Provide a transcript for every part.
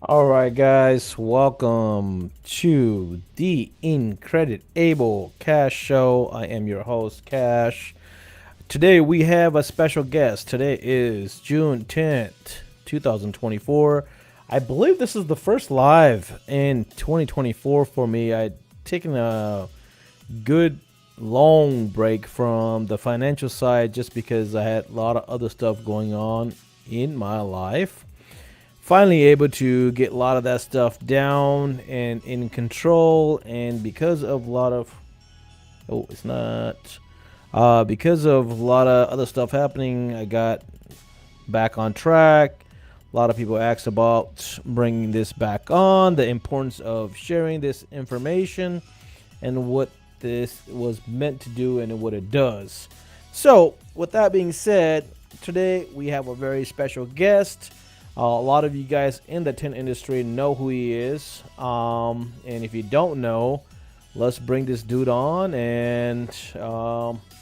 All right, guys, welcome to the Incredible Cash Show. I am your host, Cash. Today we have a special guest. Today is June 10th, 2024. I believe this is the first live in 2024 for me. I'd taken a good long break from the financial side just because I had a lot of other stuff going on in my life. Finally able to get a lot of that stuff down and in control, and because of a lot of it's not because of a lot of other stuff happening, I got back on track. A lot of people asked about bringing this back on, the importance of sharing this information and what this was meant to do and what it does. So with that being said, today we have a very special guest. A lot of you guys in the tent industry know who he is. And if you don't know, let's bring this dude on and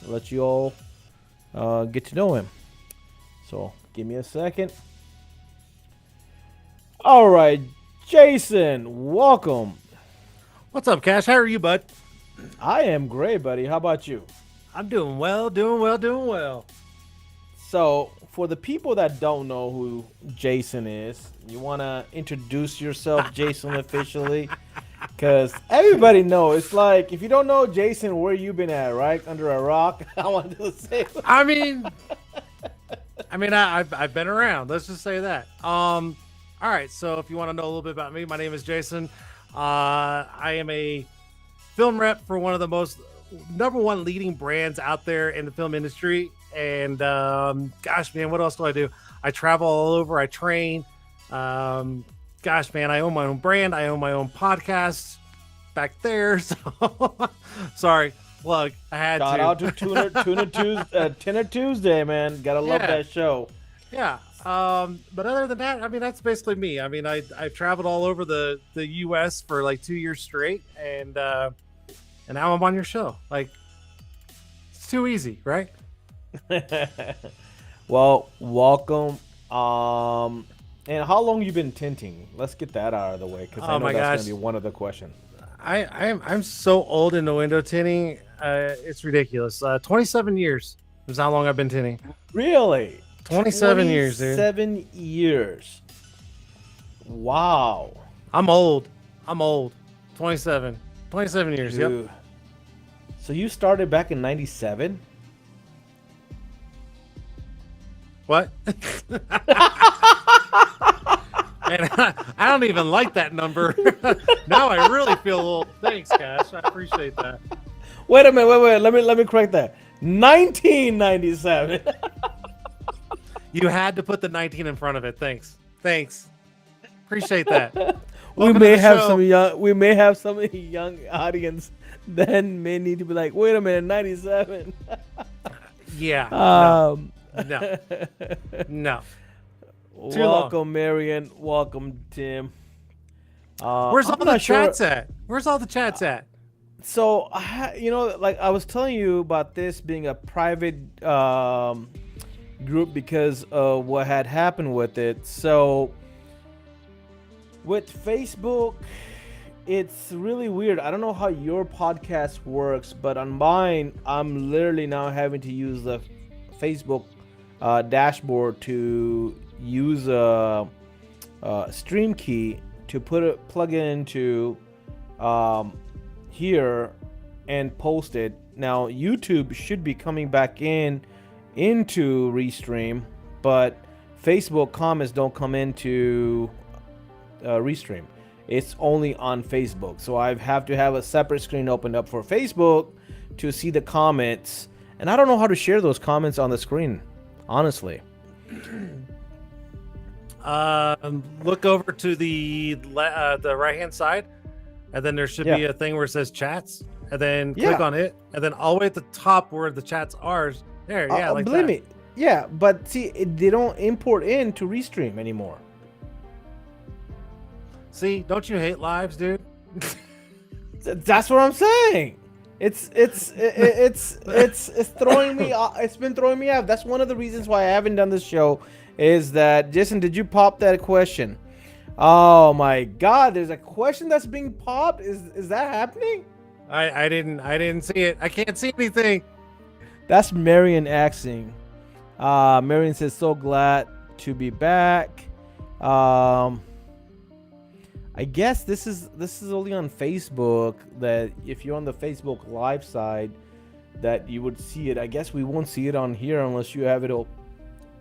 let you all get to know him. So give me a second. All right, Jason, welcome. What's up, Cash? How are you, bud? I am great, buddy. How about you? I'm doing well, doing well, doing well. So, for the people that don't know who Jason is, you want to introduce yourself, Jason, officially? Because everybody knows. It's like, if you don't know Jason, where you been at, right? Under a rock? I wanted to say. I mean, I've been around. Let's just say that. All right. So, if you want to know a little bit about me, my name is Jason. I am a film rep for one of the most number one leading brands out there in the film industry. And gosh, man, what else do I do? I travel all over. I train. Gosh, man, I own my own brand. I own my own podcast back there. So sorry, plug. I had Shout to. out to Tinter Tuesday, man. Gotta love Yeah, that show. yeah. But other than that, I mean, that's basically me. I mean, I've traveled all over the U.S. for like 2 years straight, and now I'm on your show. Like, it's too easy, right? Well, welcome. And how long you been tinting? Let's get that out of the way because I Oh know my that's gosh. gonna be one of the questions. I'm so old into window tinting. It's ridiculous. 27 years is how long I've been tinting. Really? 27 years, dude. 27 years. Wow. I'm old. I'm old. 27. 27 years. Yep. Dude. So you started back in '97? What? And I don't even like that number. Now I really feel old. Thanks, Cash. I appreciate that. Wait a minute. Wait. Let me correct that. 1997. You had to put the 19 in front of it. Thanks. Thanks. Appreciate that. we Welcome to may the have show. some young. We may have some young audience. Then may need to be like, wait a minute, '97. Yeah. Um. No. No. Too long. Welcome, Marion. Welcome, Tim. Where's I'm all the not sure. chats at? Where's all the chats at? So, like I was telling you about this being a private group because of what had happened with it. So, with Facebook, it's really weird. I don't know how your podcast works, but on mine, I'm literally now having to use the Facebook dashboard to use a stream key to plug it into here and post it. Now YouTube should be coming back into Restream, but Facebook comments don't come into Restream. It's only on Facebook, so I have to have a separate screen opened up for Facebook to see the comments, and I don't know how to share those comments on the screen, honestly. Look over to the right hand side, and then there should be Yeah. a thing where it says chats, and then Yeah. click on it, and then all the way at the top where the chats are, there, yeah, like Believe that. me, yeah, but see, they don't import into Restream anymore. See, don't you hate lives, dude? That's what I'm saying. It's throwing me. It's been throwing me off. That's one of the reasons why I haven't done this show. Is that Jason? Did you pop that question? Oh my God! There's a question that's being popped. Is that happening? I didn't see it. I can't see anything. That's Marion axing. Marion says, "So glad to be back." Um, I guess this is only on Facebook. That if you're on the Facebook Live side, that you would see it. I guess we won't see it on here unless you have it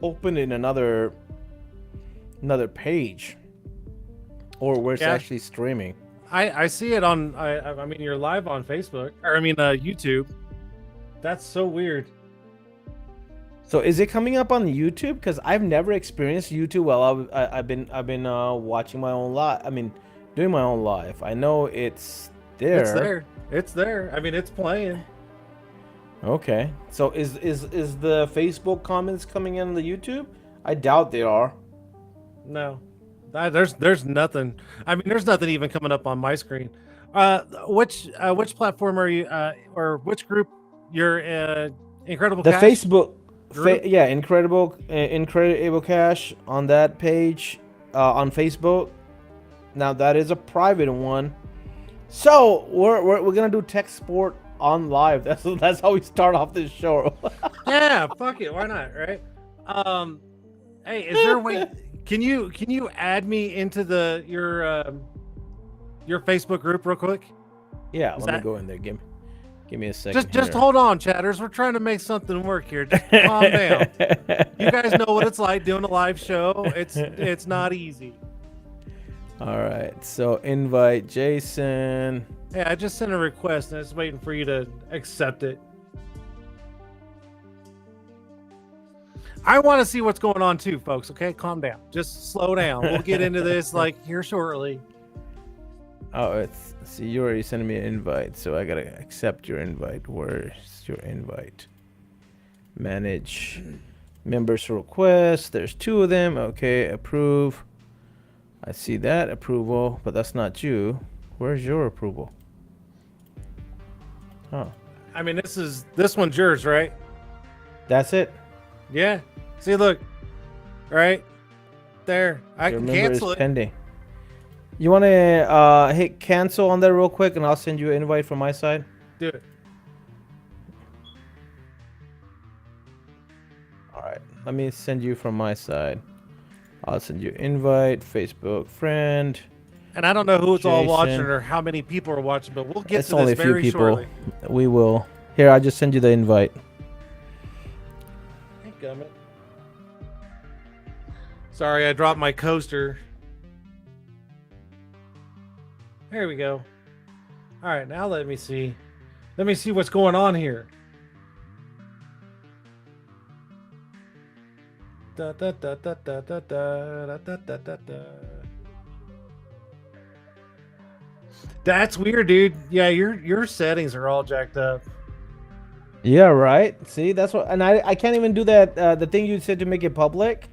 open in another page, or where it's Yeah. actually streaming. I see it on. I mean, you're live on Facebook, or I mean, YouTube. That's so weird. So is it coming up on YouTube? Because I've never experienced YouTube while I've been watching my own live. I mean, doing my own live. I know it's there. It's there. It's there. I mean, it's playing. Okay. So is the Facebook comments coming in the YouTube? I doubt they are. No, there's nothing. I mean, there's nothing even coming up on my screen. Which platform are you? Or which group? You're Incredible The Cash? Facebook, Group? yeah, Incredible Cash on that page on Facebook. Now that is a private one. So we're gonna do tech sport on live. That's how we start off this show. Yeah, fuck it. Why not? Right? Hey, is there a way? Can you add me into your Facebook group real quick? Yeah, Is let me that- go in there. Give me a second. Just here. hold on, chatters. We're trying to make something work here. Just calm down. You guys know what it's like doing a live show. It's not easy. All right, so invite Jason. Yeah, I just sent a request and it's waiting for you to accept it. I want to see what's going on too, folks. Okay, calm down. Just slow down. We'll get into this like here shortly. Oh, see, you already sent me an invite, so I gotta accept your invite. Where's your invite? Manage members request. There's 2 of them. Okay, approve. I see that approval, but that's not you. Where's your approval? Oh, I mean, this one's yours, right? that's it. Yeah. See, look, right there. I Your can member cancel is it. pending. You want to hit cancel on that real quick, and I'll send you an invite from my side. Do it. All right, let me send you from my side. I'll send you invite, Facebook friend. And I don't know who's all watching Jason. or how many people are watching, but we'll get It's to only this a few very people. shortly. We will. Here, I just send you the invite. Gummit. Sorry, I dropped my coaster. There we go. All right, now let me see. Let me see what's going on here. Da, da, da, da, da, da, da, da, da, da, da. That's weird, dude. Yeah, your settings are all jacked up. Yeah, right. See, that's what, and I can't even do that. The thing you said to make it public,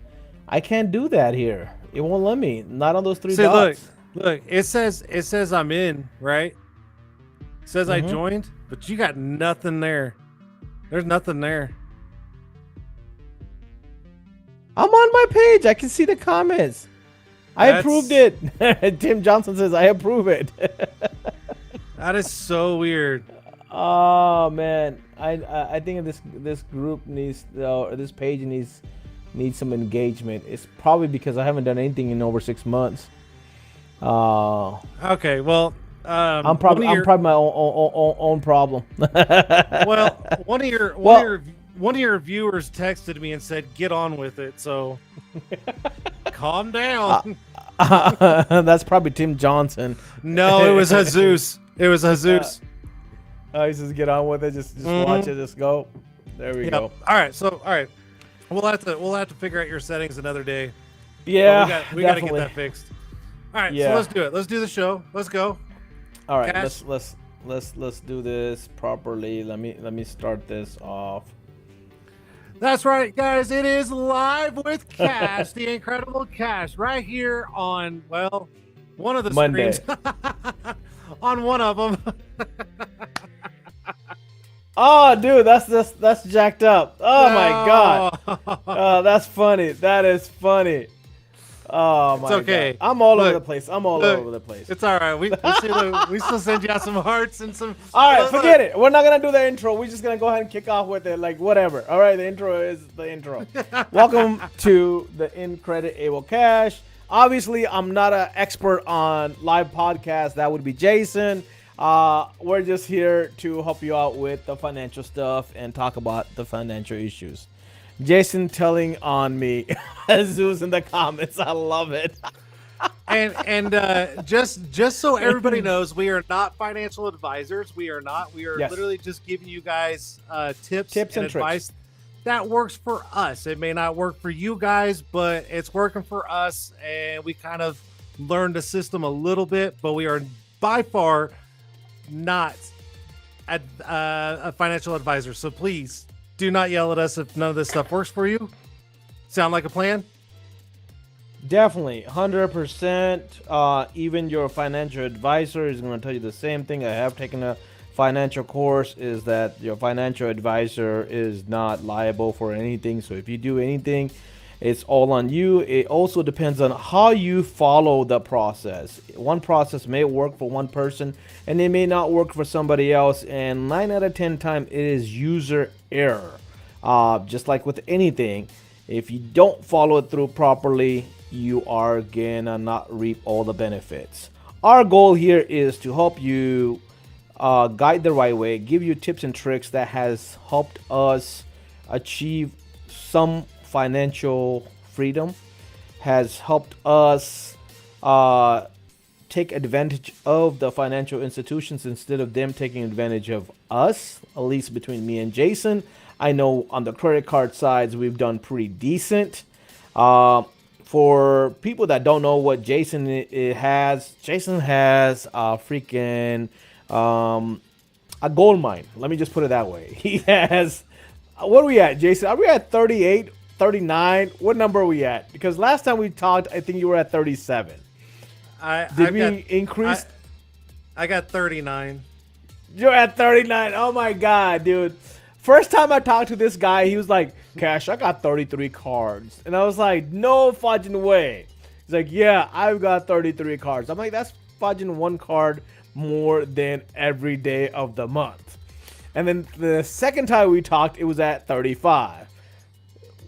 I can't do that here. It won't let me. Not on those 3 See, dots. look. It says I'm in, right? It says I joined, but you got nothing there. There's nothing there. I'm on my page. I can see the comments. I approved it. Tim Johnson says I approve it. That is so weird. Oh man, I think this group needs, or this page needs some engagement. It's probably because I haven't done anything in over 6 months. Okay, well, I'm probably my own problem. well, one of your viewers texted me and said, "Get on with it." So, calm down. That's probably Tim Johnson. No, it was Jesus. It was Jesus. He says, "Get on with it. Just watch it. Just go." There we go. All right. We'll have to figure out your settings another day. Yeah, we got to get that fixed. All right, so let's do it. Let's do the show. Let's go. All right, Cash. let's do this properly. Let me start this off. That's right, guys. It is live with Cash, the Incredible Cash, right here on one of the Monday. streams. On one of them. Oh, dude, that's jacked up. Oh my god. Oh, that's funny. That is funny. Oh It's my okay. god, I'm all over Look, the place. I'm all look, over the place. it's all right. We still send you out some hearts and some. All right, Look, forget it. We're not gonna do the intro. We're just gonna go ahead and kick off with it, like whatever. All right, the intro is the intro. Welcome to the In Credit Able Cash. Obviously, I'm not an expert on live podcasts. That would be Jason. We're just here to help you out with the financial stuff and talk about the financial issues. Jason telling on me, Zeus in the comments. I love it. and just so everybody knows, we are not financial advisors. We are not. We are Yes. literally just giving you guys tips Tips and and tricks. advice that works for us. It may not work for you guys, but it's working for us, and we kind of learned the system a little bit. But we are by far not a financial advisor. So please do not yell at us if none of this stuff works for you. Sound like a plan? Definitely, 100%. Even your financial advisor is going to tell you the same thing. I have taken a financial course, is that your financial advisor is not liable for anything. So if you do anything, it's all on you. It also depends on how you follow the process. One process may work for one person and it may not work for somebody else. And 9 out of 10 times it is user error. Just like with anything, if you don't follow it through properly, you are gonna not reap all the benefits. Our goal here is to help you guide the right way, give you tips and tricks that has helped us achieve some financial freedom, has helped us take advantage of the financial institutions instead of them taking advantage of us. At least between me and Jason, I know on the credit card sides we've done pretty decent. For people that don't know what Jason has, Jason has a freaking a gold mine. Let me just put it that way. He has, what are we at, Jason? Are we at 38, 39? What number are we at? Because last time we talked, I think you were at 37. Did we increase? I got 39. You're at 39. Oh my god, dude. First time I talked to this guy, he was like, Cash, I got 33 cards. And I was like, no fudging way. He's like, yeah, I've got 33 cards. I'm like, that's fudging one card more than every day of the month. And then the second time we talked, it was at 35.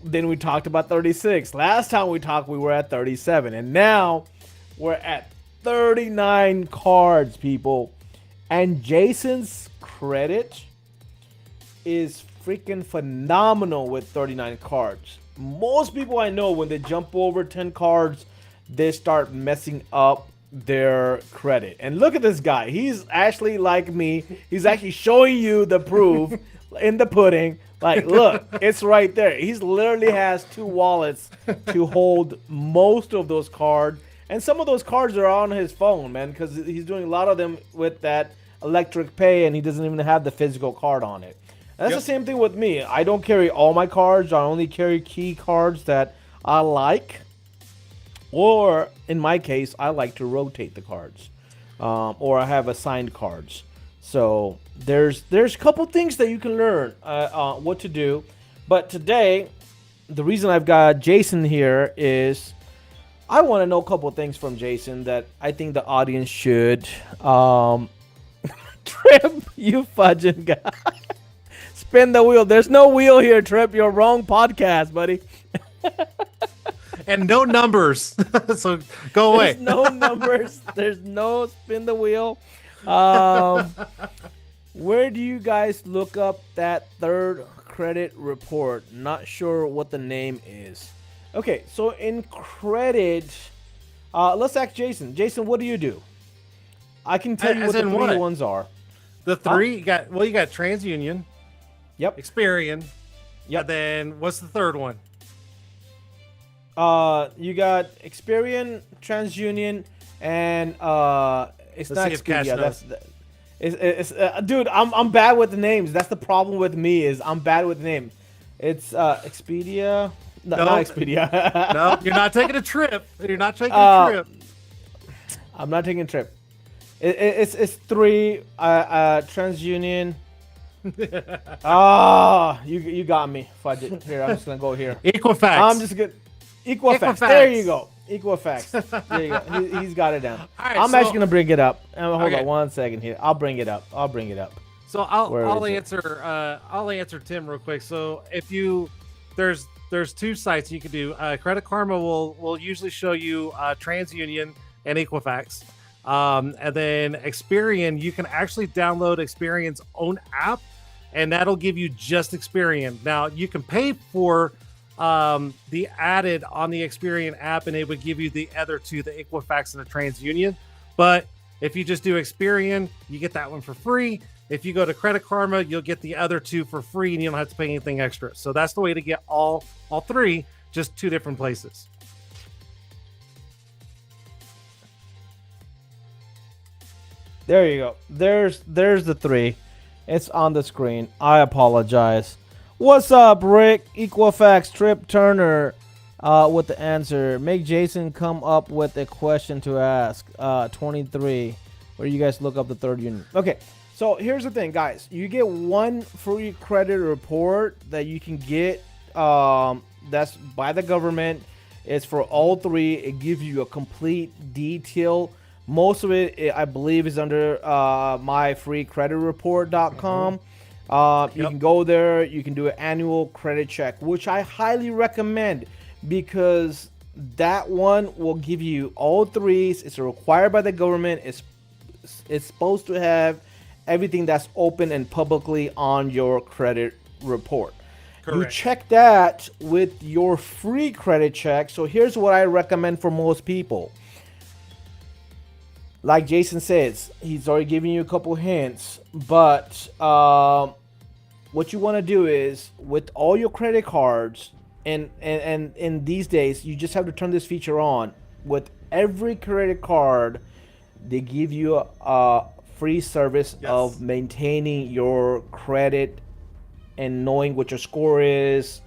Then we talked about 36. Last time we talked, we were at 37. And now we're at 39 cards, people. And Jason's credit is freaking phenomenal with 39 cards. Most people I know, when they jump over 10 cards, they start messing up their credit. And look at this guy. He's actually like me. He's actually showing you the proof in the pudding. Like, look, it's right there. He's literally has 2 wallets to hold most of those cards. And some of those cards are on his phone, man, because he's doing a lot of them with that electric pay, and he doesn't even have the physical card on it. And that's the same thing with me. I don't carry all my cards. I only carry key cards that I like. Or, in my case, I like to rotate the cards. Or I have assigned cards. So, there's a couple things that you can learn what to do. But today, the reason I've got Jason here is I want to know a couple things from Jason that I think the audience should Trip, you fudging guy. Spin the wheel. There's no wheel here, Trip. You're wrong podcast, buddy. And no numbers. So go away. There's no numbers. There's no spin the wheel. Where do you guys look up that third credit report? Not sure what the name is. Okay, so in credit, let's ask Jason. Jason, what do you do? I can tell you what the three ones are. The three, you got TransUnion. Yep. Experian. Yep. And then what's the third one? You got Experian, TransUnion, and it's not Expedia. Dude, I'm bad with the names. That's the problem with me, is I'm bad with the name. It's Expedia. No, not Expedia. No, you're not taking a trip. You're not taking a trip. I'm not taking a trip. It's three. TransUnion. You got me. Fudge it. Here, I'm just gonna go here. Equifax. I'm just gonna Equifax. There you go. Equifax. There you go. He's got it down. All right, I'm so- actually gonna bring it up. Hold Okay. on 1 second here. I'll bring it up. So Where I'll is it? answer I'll answer Tim real quick. So if you there's two sites you can do. Credit Karma will usually show you TransUnion and Equifax. And then Experian, you can actually download Experian's own app, and that'll give you just Experian. Now you can pay for the added on the Experian app, and it would give you the other two, the Equifax and the TransUnion. But if you just do Experian, you get that one for free. If you go to Credit Karma, you'll get the other two for free, and you don't have to pay anything extra. So that's the way to get all three, just two different places. There you go. There's the three. It's on the screen. I apologize. What's up, Rick? Equifax Trip Turner with the answer. Make Jason come up with a question to ask. 23. Where you guys look up the third unit. Okay. So here's the thing, guys. You get one free credit report that you can get. That's by the government. It's for all three. It gives you a complete detail. Most of it, I believe, is under myfreecreditreport.com. You can go there. You can do an annual credit check, which I highly recommend because that one will give you all threes. It's required by the government. It's supposed to have everything that's open and publicly on your credit report. Correct. You check that with your free credit check. So here's what I recommend for most people. Like Jason says, he's already giving you a couple hints, but what you want to do is with all your credit cards, and in these days, you just have to turn this feature on. With every credit card, they give you a free service of maintaining your credit and knowing what your score is,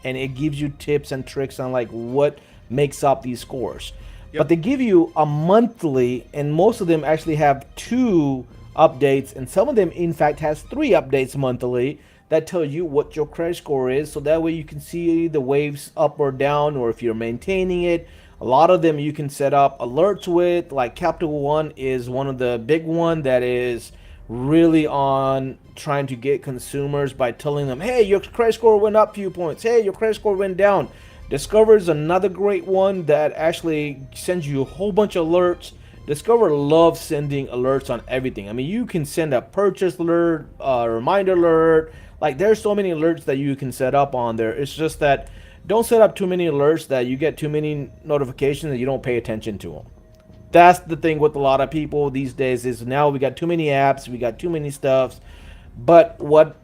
and it gives you tips and tricks on like what makes up these scores. But they give you a monthly, and most of them actually have 2 updates, and some of them in fact has 3 updates monthly that tell you what your credit score is, so that way you can see the waves up or down, or if you're maintaining it. A lot of them you can set up alerts with, like Capital One is one of the big one that is really on trying to get consumers by telling them, hey, your credit score went up a few points, hey, your credit score went down. Discover is another great one that actually sends you a whole bunch of alerts. Discover loves sending alerts on everything. I mean, you can send a purchase alert, a reminder alert. Like, there's so many alerts that you can set up on there. It's just that don't set up too many alerts that you get too many notifications that you don't pay attention to them. That's the thing with a lot of people these days is now we got too many apps, we got too many stuffs. But what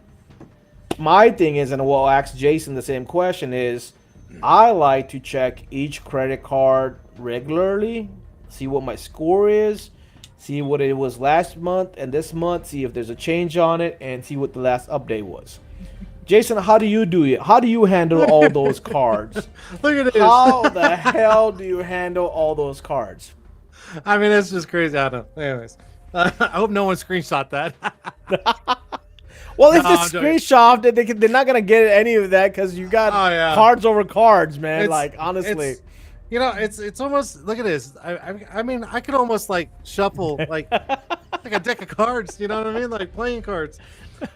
my thing is, and we'll ask Jason the same question, is I like to check each credit card regularly, see what my score is, see what it was last month and this month, see if there's a change on it, and see what the last update was. Jason, how do you do it? How do you handle all those cards? Look at this. How the hell do you handle all those cards? I mean, it's just crazy. I don't know. Anyways, I hope no one screenshot that. Well, if it's screenshot, they're not gonna get any of that because you got cards over cards, man. Like, honestly, it's almost, look at this. I mean, I could almost like shuffle like a deck of cards. You know what I mean? Like playing cards.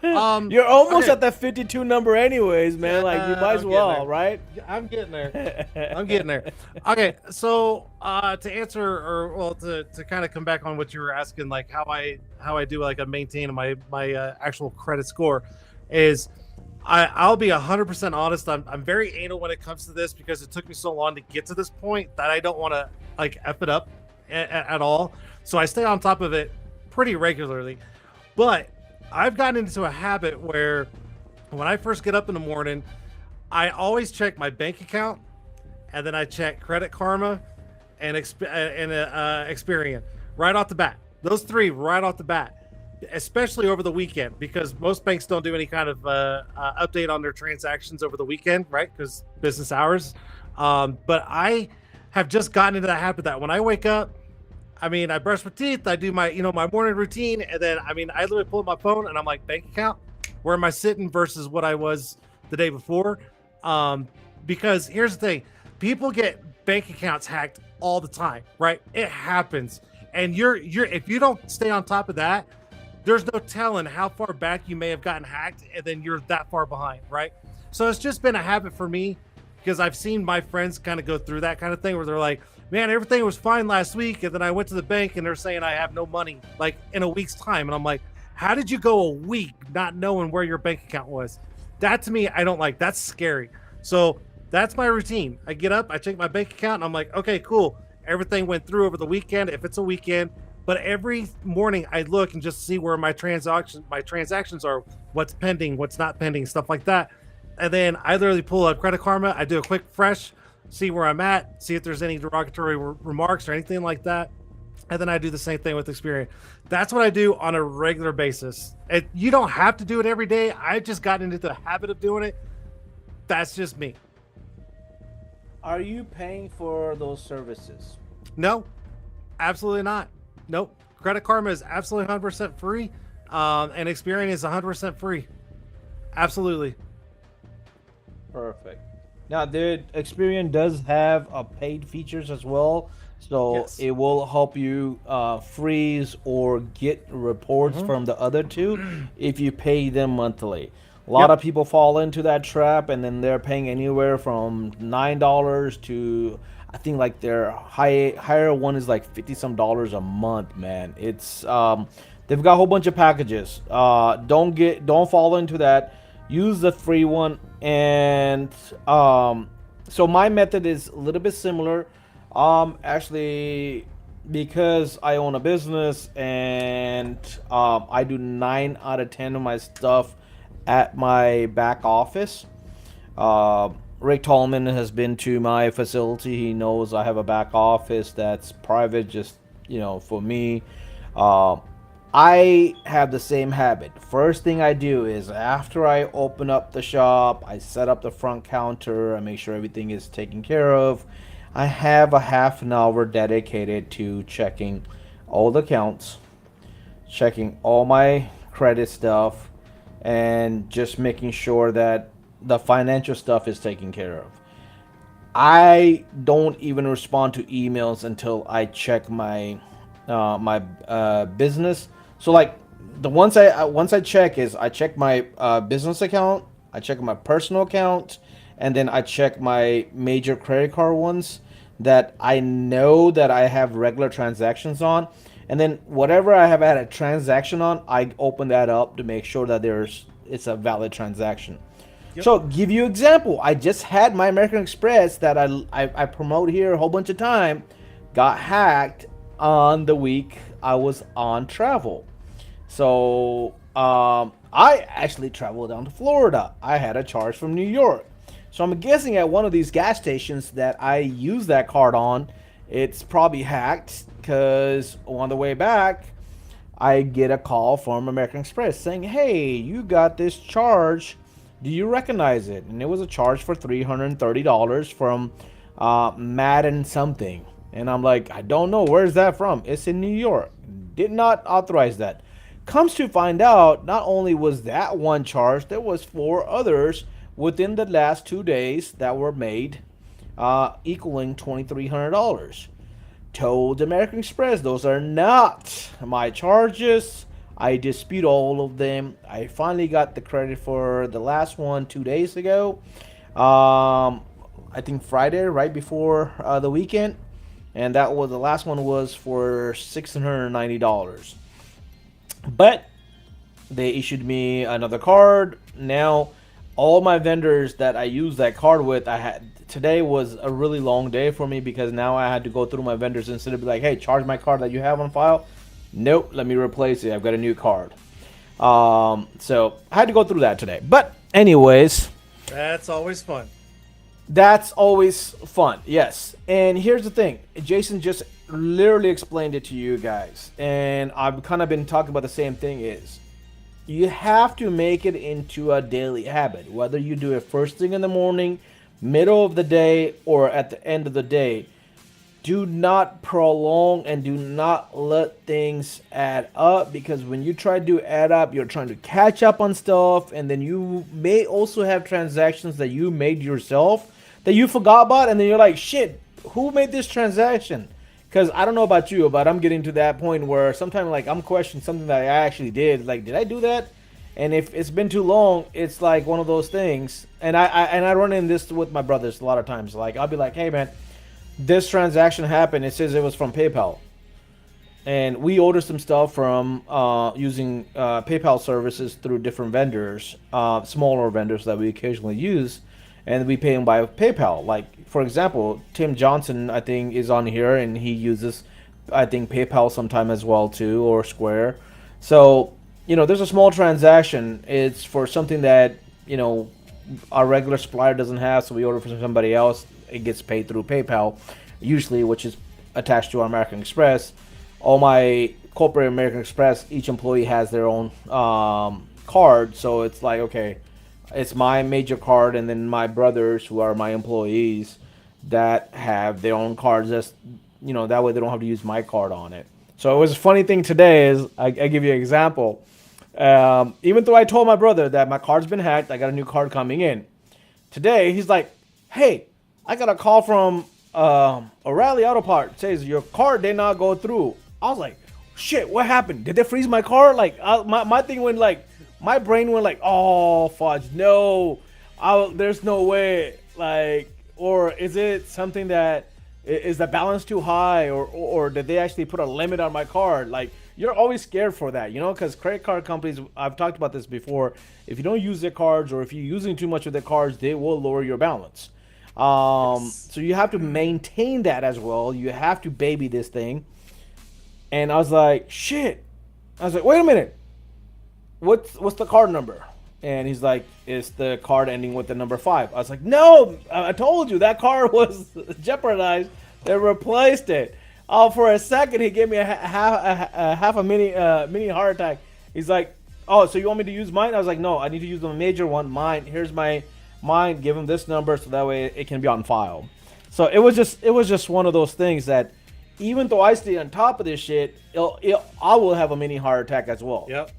You're almost at that 52 number, anyways, man. Like, you might as well, right? I'm getting there. I'm getting there. Okay, so to answer, or well, to kind of come back on what you were asking, like how I do like a maintain my actual credit score, is I'll be 100% honest. I'm very anal when it comes to this because it took me so long to get to this point that I don't want to like F it up at all. So I stay on top of it pretty regularly, but I've gotten into a habit where when I first get up in the morning, I always check my bank account, and then I check Credit Karma and Experian right off the bat. Those 3 right off the bat, especially over the weekend, because most banks don't do any kind of update on their transactions over the weekend, right? Because business hours. But I have just gotten into the habit that when I wake up, I mean, I brush my teeth, I do my, my morning routine, and then, I mean, I literally pull up my phone and I'm like, bank account, where am I sitting versus what I was the day before? Because here's the thing, people get bank accounts hacked all the time, right? It happens. And you're if you don't stay on top of that, there's no telling how far back you may have gotten hacked and then you're that far behind, right? So it's just been a habit for me because I've seen my friends kind of go through that kind of thing where they're like, man, everything was fine last week. And then I went to the bank and they're saying I have no money like in a week's time. And I'm like, how did you go a week not knowing where your bank account was? That to me, I don't like. That's scary. So that's my routine. I get up, I check my bank account, and I'm like, okay, cool. Everything went through over the weekend, if it's a weekend. But every morning I look and just see where my transactions are, what's pending, what's not pending, stuff like that. And then I literally pull up Credit Karma. I do a quick fresh, see where I'm at, see if there's any derogatory remarks or anything like that. And then I do the same thing with Experian. That's what I do on a regular basis. You don't have to do it every day. I've just gotten into the habit of doing it. That's just me. Are you paying for those services? No, absolutely not. Nope. Credit Karma is absolutely 100% free. And Experian is 100% free. Absolutely. Perfect. Now, Experian does have paid features as well, so Yes. it will help you freeze or get reports from the other two if you pay them monthly. A lot Yep. of people fall into that trap, and then they're paying anywhere from $9 to, I think, like their higher one is like 50 some dollars a month. Man, it's they've got a whole bunch of packages. Don't fall into that. Use the free one. And so my method is a little bit similar. Actually, because I own a business and I do 9 out of 10 of my stuff at my back office. Rick Tallman has been to my facility. He knows I have a back office that's private, just for me. I have the same habit. First thing I do is after I open up the shop, I set up the front counter, I make sure everything is taken care of. I have a half an hour dedicated to checking all the accounts, checking all my credit stuff, and just making sure that the financial stuff is taken care of. I don't even respond to emails until I check my business. So like the once I check is I check my business account, I check my personal account, and then I check my major credit card ones that I know that I have regular transactions on. And then whatever I have had a transaction on, I open that up to make sure that it's a valid transaction. Yep. So give you example, I just had my American Express that I promote here a whole bunch of time, got hacked on the week I was on travel. So I actually traveled down to Florida. I had a charge from New York. So I'm guessing at one of these gas stations that I use that card on, it's probably hacked because on the way back, I get a call from American Express saying, hey, you got this charge. Do you recognize it? And it was a charge for $330 from Madden something. And I'm like, I don't know. Where's that from? It's in New York. Did not authorize that. Comes to find out, not only was that one charge, there was 4 others within the last 2 days that were made, equaling $2,300. Told American Express, those are not my charges. I dispute all of them. I finally got the credit for the last one 2 days ago. I think Friday, right before the weekend. And that was the last one was for $690. But they issued me another card. Now, all my vendors that I use that card with, today was a really long day for me because now I had to go through my vendors instead of be like, hey, charge my card that you have on file. Nope, let me replace it. I've got a new card. So I had to go through that today. But anyways, That's always fun. that's always fun. Yes. And here's the thing. Jason just literally explained it to you guys. And I've kind of been talking about the same thing is you have to make it into a daily habit. Whether you do it first thing in the morning, middle of the day, or at the end of the day. Do not prolong and do not let things add up, because when you try to add up, you're trying to catch up on stuff, and then you may also have transactions that you made yourself that you forgot about, and then you're like, shit, who made this transaction? Because I don't know about you, but I'm getting to that point where sometimes like I'm questioning something that I actually did. Like, did I do that? And if it's been too long, it's like one of those things. And I run in this with my brothers a lot of times. Like I'll be like, hey man, this transaction happened. It says it was from PayPal, and we order some stuff from using PayPal services through different vendors, smaller vendors that we occasionally use, and we pay them by PayPal. Like for example, Tim Johnson, I think, is on here, and he uses, I think, PayPal sometime as well too, or Square. So there's a small transaction. It's for something that our regular supplier doesn't have, so we order from somebody else. It gets paid through PayPal, usually, which is attached to our American Express. All my corporate American Express, each employee has their own card, so it's like, okay, it's my major card, and then my brothers, who are my employees, that have their own cards. That's that way they don't have to use my card on it. So it was a funny thing today. Is I give you an example. Even though I told my brother that my card's been hacked, I got a new card coming in today. He's like, "Hey, I got a call from O'Reilly Auto Parts. It says your card did not go through." I was like, "Shit, what happened? Did they freeze my card?" Like my thing went like, my brain went like, "Oh fudge, no, there's no way." Like, or is it something that is the balance too high, or did they actually put a limit on my card? Like, you're always scared for that, because credit card companies, I've talked about this before, if you don't use their cards, or if you're using too much of their cards, they will lower your balance. So you have to maintain that as well. You have to baby this thing. And I was like, shit. I was like, wait a minute. What's the card number? And he's like, it's the card ending with the number 5. I was like, no, I told you that card was jeopardized. They replaced it. Oh, for a second, he gave me a half a mini heart attack. He's like, oh, so you want me to use mine? I was like, no, I need to use the major one. Mine. Here's mine. Give him this number so that way it can be on file. So it was just one of those things that, even though I stay on top of this shit, I will have a mini heart attack as well. Yep.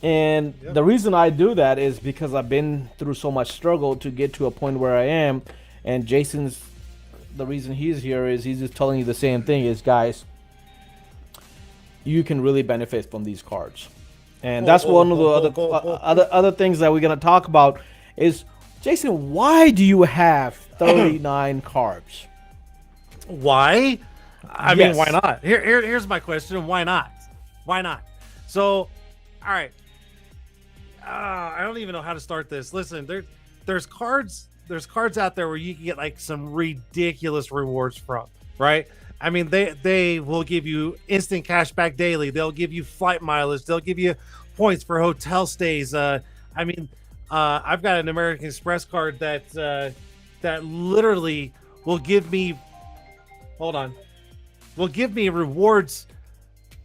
And the reason I do that is because I've been through so much struggle to get to a point where I am. And the reason he's here is he's just telling you the same thing is, guys, you can really benefit from these cards. And that's one of the other things that we're going to talk about is, Jason, why do you have 39 cards? Why? I mean, why not? Here's my question. Why not? Why not? So, all right. I don't even know how to start this. Listen, there's cards out there where you can get like some ridiculous rewards from, right? I mean, they will give you instant cash back daily. They'll give you flight mileage. They'll give you points for hotel stays. I've got an American Express card that literally will give me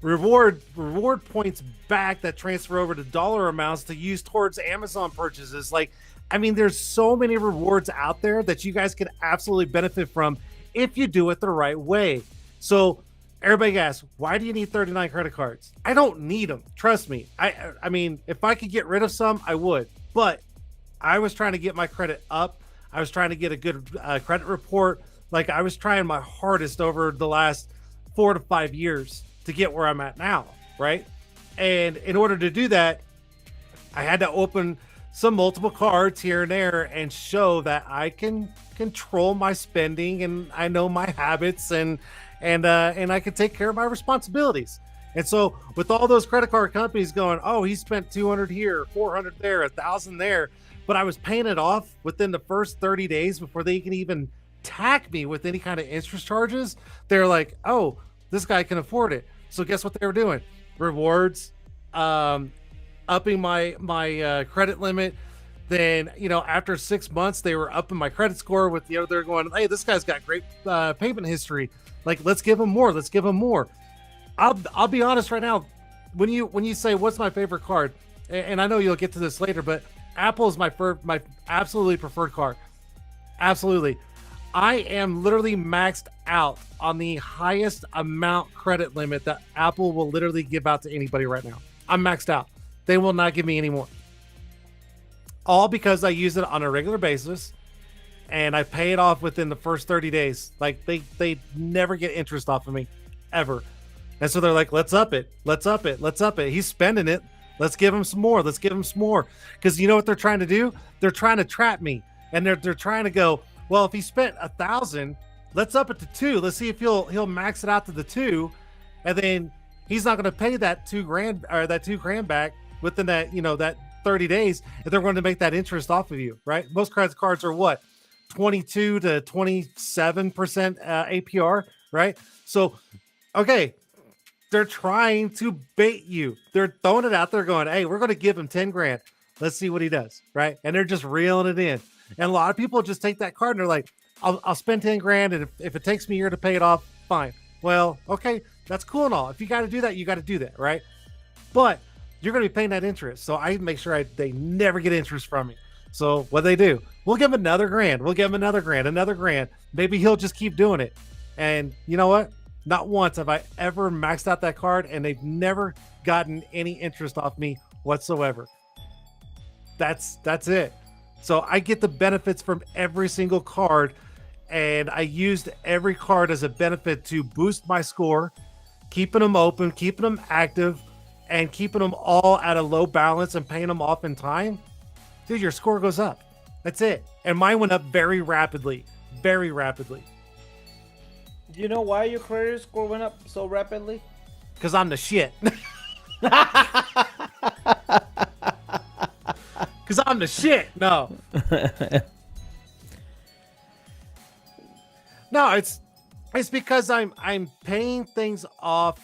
reward points back that transfer over to dollar amounts to use towards Amazon purchases. Like, I mean, there's so many rewards out there that you guys can absolutely benefit from if you do it the right way. So everybody asks, why do you need 39 credit cards? I don't need them. Trust me. I mean, if I could get rid of some, I would. But I was trying to get my credit up. I was trying to get a good credit report. Like, I was trying my hardest over the last 4 to 5 years to get where I'm at now, right? And in order to do that, I had to open some multiple cards here and there and show that I can control my spending, and I know my habits, and I can take care of my responsibilities. And so with all those credit card companies going, oh, he spent 200 here, 400 there, 1,000 there, but I was paying it off within the first 30 days before they can even tack me with any kind of interest charges. They're like, oh, this guy can afford it. So guess what they were doing? Rewards, upping my credit limit. Then, after 6 months, they were upping my credit score with they're going, hey, this guy's got great payment history. Like, let's give him more. Let's give him more. I'll be honest right now. When you say what's my favorite card, and I know you'll get to this later, but Apple is my absolutely preferred card. Absolutely. I am literally maxed out on the highest amount credit limit that Apple will literally give out to anybody right now. I'm maxed out. They will not give me any more. All because I use it on a regular basis. and I pay it off within the first 30 days. Like they never get interest off of me ever. And so they're like, let's up it. Let's up it. Let's up it. He's spending it. Let's give him some more. Let's give him some more. Because you know what they're trying to do? They're trying to trap me. And they're trying to go, well, if he spent 1,000, let's up it to 2. Let's see if he'll max it out to the 2. And then he's not going to pay that $2,000 or that $2,000 back within that, that 30 days. And they're going to make that interest off of you, right? Most credit cards are what? 22 to 27% APR, right? So, okay. They're trying to bait you. They're throwing it out there going, hey, we're going to give him 10 grand. Let's see what he does. Right. And they're just reeling it in. And a lot of people just take that card and they're like, I'll spend 10 grand. And if it takes me a year to pay it off, fine. Well, okay, that's cool and all. If you got to do that, you got to do that. Right. But you're going to be paying that interest. So I make sure they never get interest from me. So what they do, we'll give him another grand. We'll give him another grand. Maybe he'll just keep doing it. And you know what? Not once have I ever maxed out that card, and they've never gotten any interest off me whatsoever. That's it. So I get the benefits from every single card, and I used every card as a benefit to boost my score, keeping them open, keeping them active, and keeping them all at a low balance and paying them off in time. Dude, your score goes up. That's it. And mine went up very rapidly. Very rapidly. Do you know why your credit score went up so rapidly? Because I'm the shit. Because I'm the shit. No. No, it's because I'm paying things off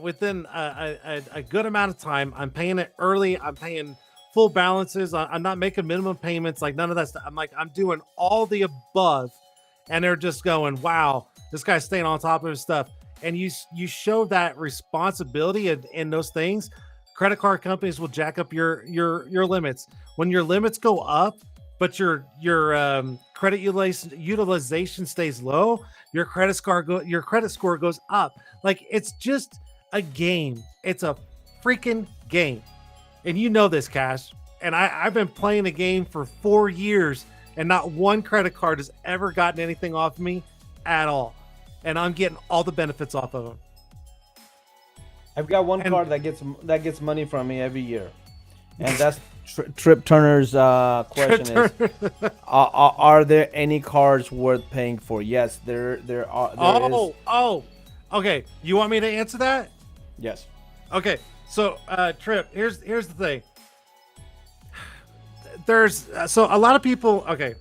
within a good amount of time. I'm paying it early. I'm paying full balances. I'm not making minimum payments, like none of that stuff. I'm doing all the above. And they're just going, wow, this guy's staying on top of his stuff. And you show that responsibility in those things. Credit card companies will jack up your limits. When your limits go up, but your credit utilization stays low, your credit score goes up. Like, it's just a game. It's a freaking game. And you know this, Cash. And I've been playing the game for 4 years. And not one credit card has ever gotten anything off of me at all. And I'm getting all the benefits off of them. I've got one card that gets money from me every year. And that's Trip Turner's question is, are there any cards worth paying for? Yes, there are. Oh, okay. You want me to answer that? Yes. Okay. So, Trip, here's the thing. So a lot of people, okay,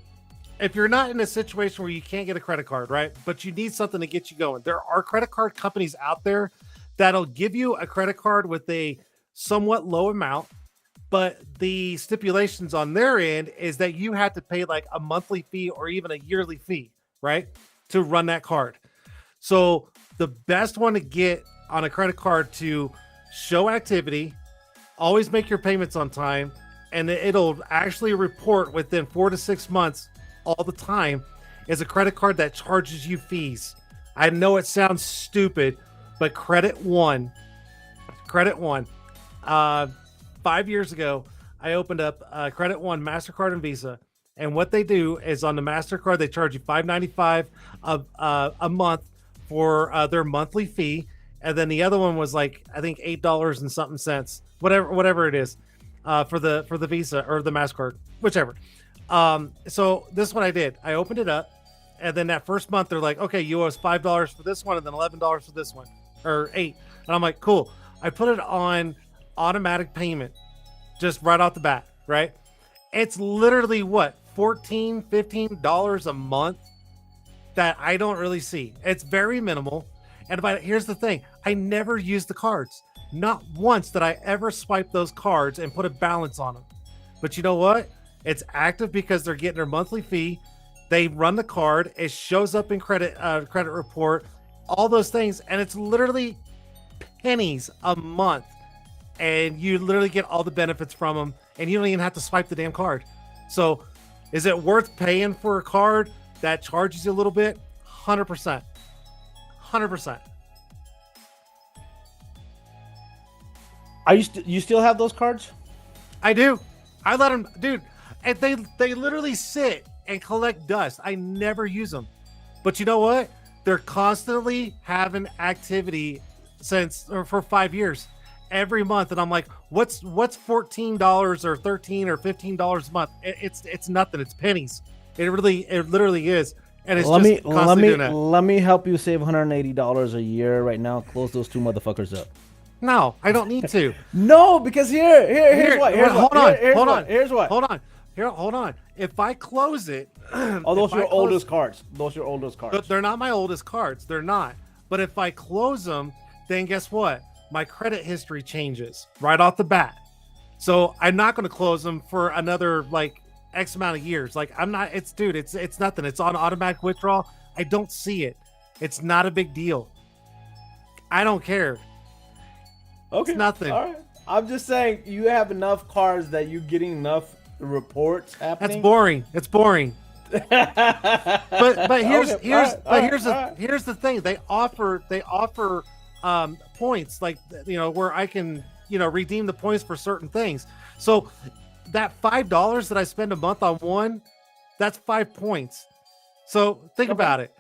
if you're not in a situation where you can't get a credit card, right, but you need something to get you going, there are credit card companies out there that'll give you a credit card with a somewhat low amount, but the stipulations on their end is that you have to pay like a monthly fee or even a yearly fee, right, to run that card. So the best one to get on a credit card to show activity, always make your payments on time, and it'll actually report within 4 to 6 months all the time, is a credit card that charges you fees. I know it sounds stupid, but Credit One, 5 years ago, I opened up Credit One, MasterCard and Visa. And what they do is on the MasterCard, they charge you $5.95 a month for their monthly fee. And then the other one was like, I think $8 and something cents, whatever it is. For the Visa or the MasterCard, whichever. So this is what I did. I opened it up, and then that first month they're like, okay, you owe us $5 for this one, and then $11 for this one, or $8. And I'm like, cool. I put it on automatic payment, just right off the bat, right? It's literally what, $14, $15 a month that I don't really see. It's very minimal. And here's the thing, I never use the cards. Not once did I ever swipe those cards and put a balance on them. But you know what? It's active because they're getting their monthly fee. They run the card. It shows up in credit report, all those things. And it's literally pennies a month. And you literally get all the benefits from them. And you don't even have to swipe the damn card. So is it worth paying for a card that charges you a little bit? 100%. 100%. Are you still have those cards? I do. I let them, dude. And they literally sit and collect dust. I never use them. But you know what? They're constantly having activity for 5 years, every month, and I'm like, what's $14 or $13 or $15 a month? It's nothing. It's pennies. It literally is. And it's let me help you save $180 a year right now. Close those two motherfuckers up. No, I don't need to. No, because here's what. Hold on. If I close it, those are your oldest cards. Those are your oldest cards. They're not my oldest cards. They're not. But if I close them, then guess what? My credit history changes right off the bat. So I'm not going to close them for another like X amount of years. Like I'm not. It's nothing. It's on automatic withdrawal. I don't see it. It's not a big deal. I don't care. Okay. It's nothing. All right. I'm just saying you have enough cards that you're getting enough reports happening. That's boring. It's boring. but here's the thing. They offer points, like, where I can redeem the points for certain things. So that $5 that I spend a month on one, that's 5 points. So think about it.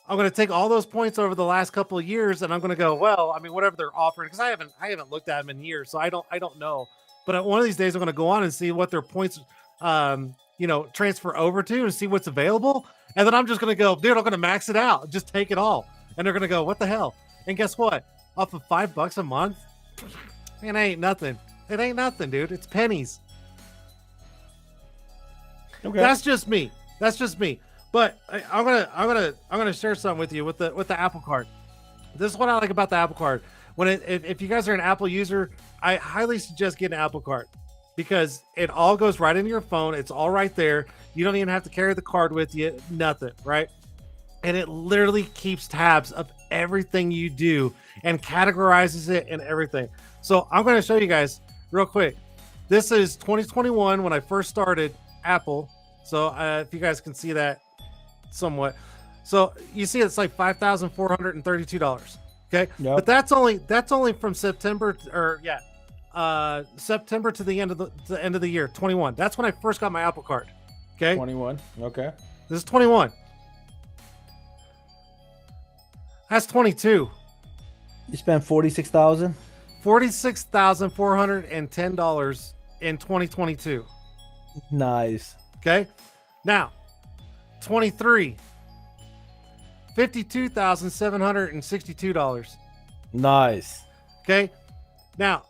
I'm going to take all those points over the last couple of years, and I'm going to go, well, I mean, whatever they're offering, because I haven't looked at them in years, so I don't know. But one of these days, I'm going to go on and see what their points, transfer over to, and see what's available. And then I'm just going to go, dude, I'm going to max it out, just take it all. And they're going to go, what the hell? And guess what? Off of $5 a month, it ain't nothing. It ain't nothing, dude. It's pennies. Okay. That's just me. But I'm gonna share something with you with the Apple Card. This is what I like about the Apple Card. If you guys are an Apple user, I highly suggest getting an Apple Card because it all goes right into your phone. It's all right there. You don't even have to carry the card with you. Nothing, right? And it literally keeps tabs of everything you do and categorizes it and everything. So I'm going to show you guys real quick. This is 2021 when I first started Apple. So if you guys can see that somewhat. So you see it's like $5,432. Okay. Yep. But that's only from September September to the end of the year, 21. That's when I first got my Apple Card. Okay. 21. Okay. This is 21. That's 22. You spent $46,000? $46,410 in 2022. Nice. Okay. Now, 23. $52,762. Nice. Okay. Now,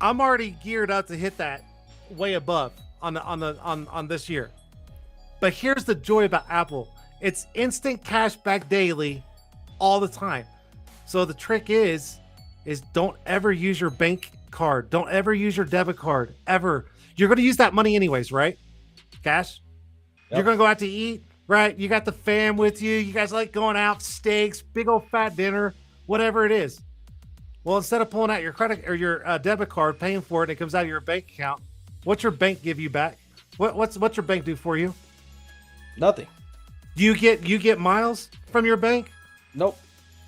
I'm already geared up to hit that way above on this year. But here's the joy about Apple. It's instant cash back daily all the time. So the trick is don't ever use your bank card. Don't ever use your debit card ever. You're going to use that money anyways, right? Cash. Yep. You're going to go out to eat, right? You got the fam with you. You guys like going out, steaks, big old fat dinner, whatever it is. Well, instead of pulling out your credit or your debit card, paying for it, and it comes out of your bank account, what's your bank give you back? What's your bank do for you? Nothing. You get miles from your bank? Nope.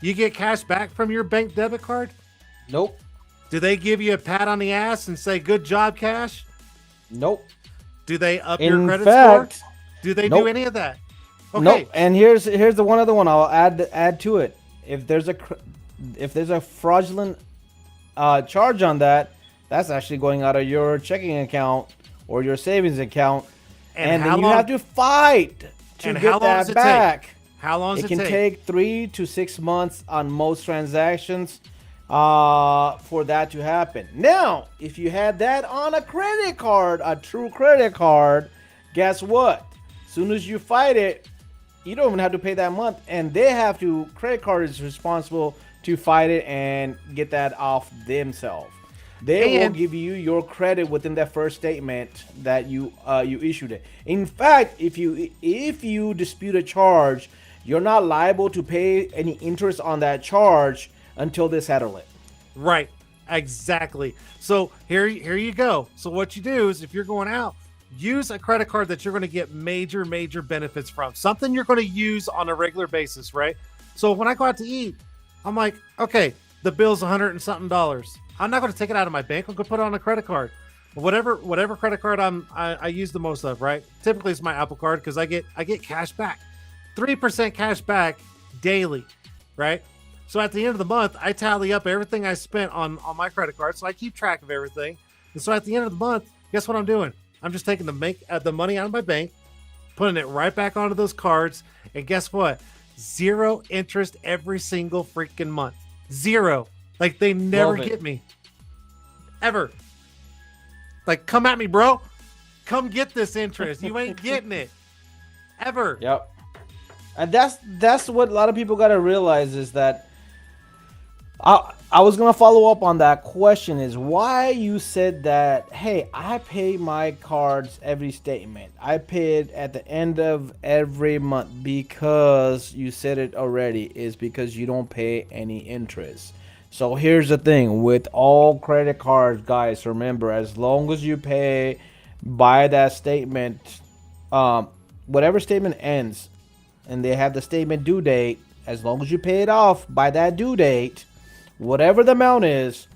You get cash back from your bank debit card? Nope. Do they give you a pat on the ass and say, good job, Cash? Nope. Do they up your credit score? Do they do any of that? Okay. Nope. And here's the one other one I'll add to it. If there's a fraudulent charge on that, that's actually going out of your checking account or your savings account, and then you have to fight to get that back. How long does it take? It can take 3 to 6 months on most transactions for that to happen. Now, if you had that on a credit card, a true credit card, guess what? As soon as you fight it, you don't even have to pay that month, and credit card is responsible to fight it and get that off themselves. They will give you your credit within that first statement that you issued it. In fact, if you dispute a charge, you're not liable to pay any interest on that charge until they settle it. Right. Exactly. So here you go. So what you do is if you're going out, use a credit card that you're going to get major benefits from. Something you're going to use on a regular basis, right? So when I go out to eat, I'm like, okay, the bill's $100 and something. I'm not going to take it out of my bank. I'm going to put it on a credit card. whatever credit card I use the most of, right? Typically it's my Apple Card because I get cash back, 3% cash back daily, right? So at the end of the month, I tally up everything I spent on my credit card, so I keep track of everything. And so at the end of the month, guess what I'm doing? I'm just taking the money out of my bank, putting it right back onto those cards, and guess what? Zero interest every single freaking month. Zero. Like they never get me. Ever. Like, come at me, bro. Come get this interest. You ain't getting it. Ever. Yep. And that's what a lot of people got to realize is that I was going to follow up on that question is why you said that, hey, I pay my cards every statement. I pay it at the end of every month because you said it already is because you don't pay any interest. So here's the thing with all credit cards, guys, remember, as long as you pay by that statement, whatever statement ends and they have the statement due date, as long as you pay it off by that due date, whatever the amount is,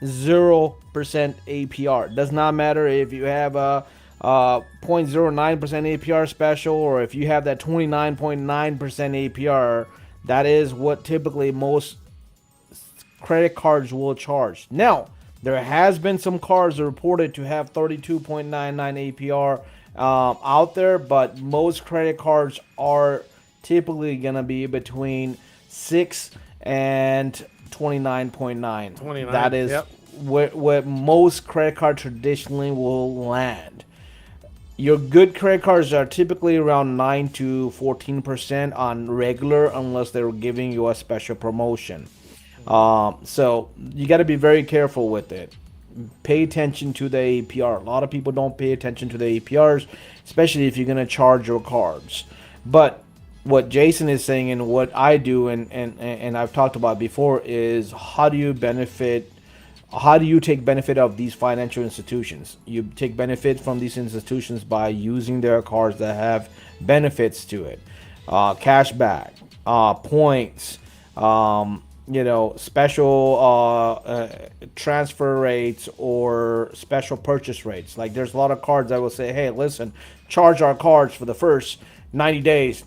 0% APR. Does not matter if you have a 0.09% APR special or if you have that 29.9% APR. That is what typically most credit cards will charge. Now, there has been some cards reported to have 32.99 APR out there, but most credit cards are typically going to be between 6 and 29.9. That is where most credit cards traditionally will land. Your good credit cards are typically around 9 to 14% on regular unless they're giving you a special promotion. So you got to be very careful with it. Pay attention to the APR. A lot of people don't pay attention to the APRs, especially if you're going to charge your cards. But what Jason is saying and what I do and I've talked about before is how do you take benefit of these financial institutions? You take benefit from these institutions by using their cards that have benefits to it. Cash back, points, special transfer rates or special purchase rates. Like there's a lot of cards that will say, hey, listen, charge our cards for the first 90 days,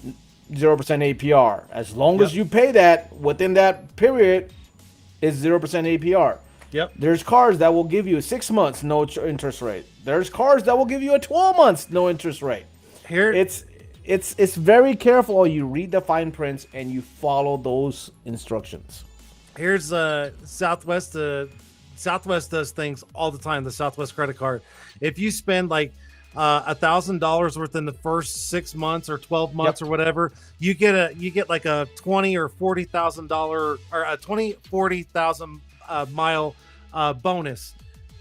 0% APR. As long as you pay that within that period, it's 0% APR. Yep. There's cards that will give you 6 months no interest rate. There's cards that will give you a 12 months no interest rate. Here it's very careful. You read the fine prints and you follow those instructions. Here's Southwest. Southwest does things all the time. The Southwest credit card. If you spend like $1,000 within the first 6 months or 12 months or whatever, you get like a $20,000 or $40,000 or a 40,000 mile bonus.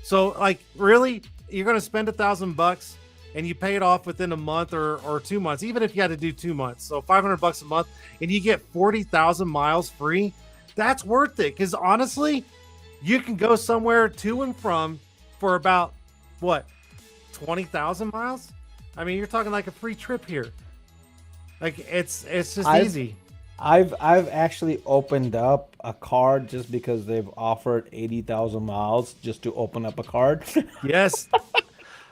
So like really, you're gonna spend $1,000 and you pay it off within a month or 2 months, even if you had to do 2 months. So $500 a month, and you get 40,000 miles free. That's worth it because honestly, you can go somewhere to and from for about what 20,000 miles. I mean, you're talking like a free trip here. Like it's just easy. I've actually opened up a card just because they've offered 80,000 miles just to open up a card. Yes.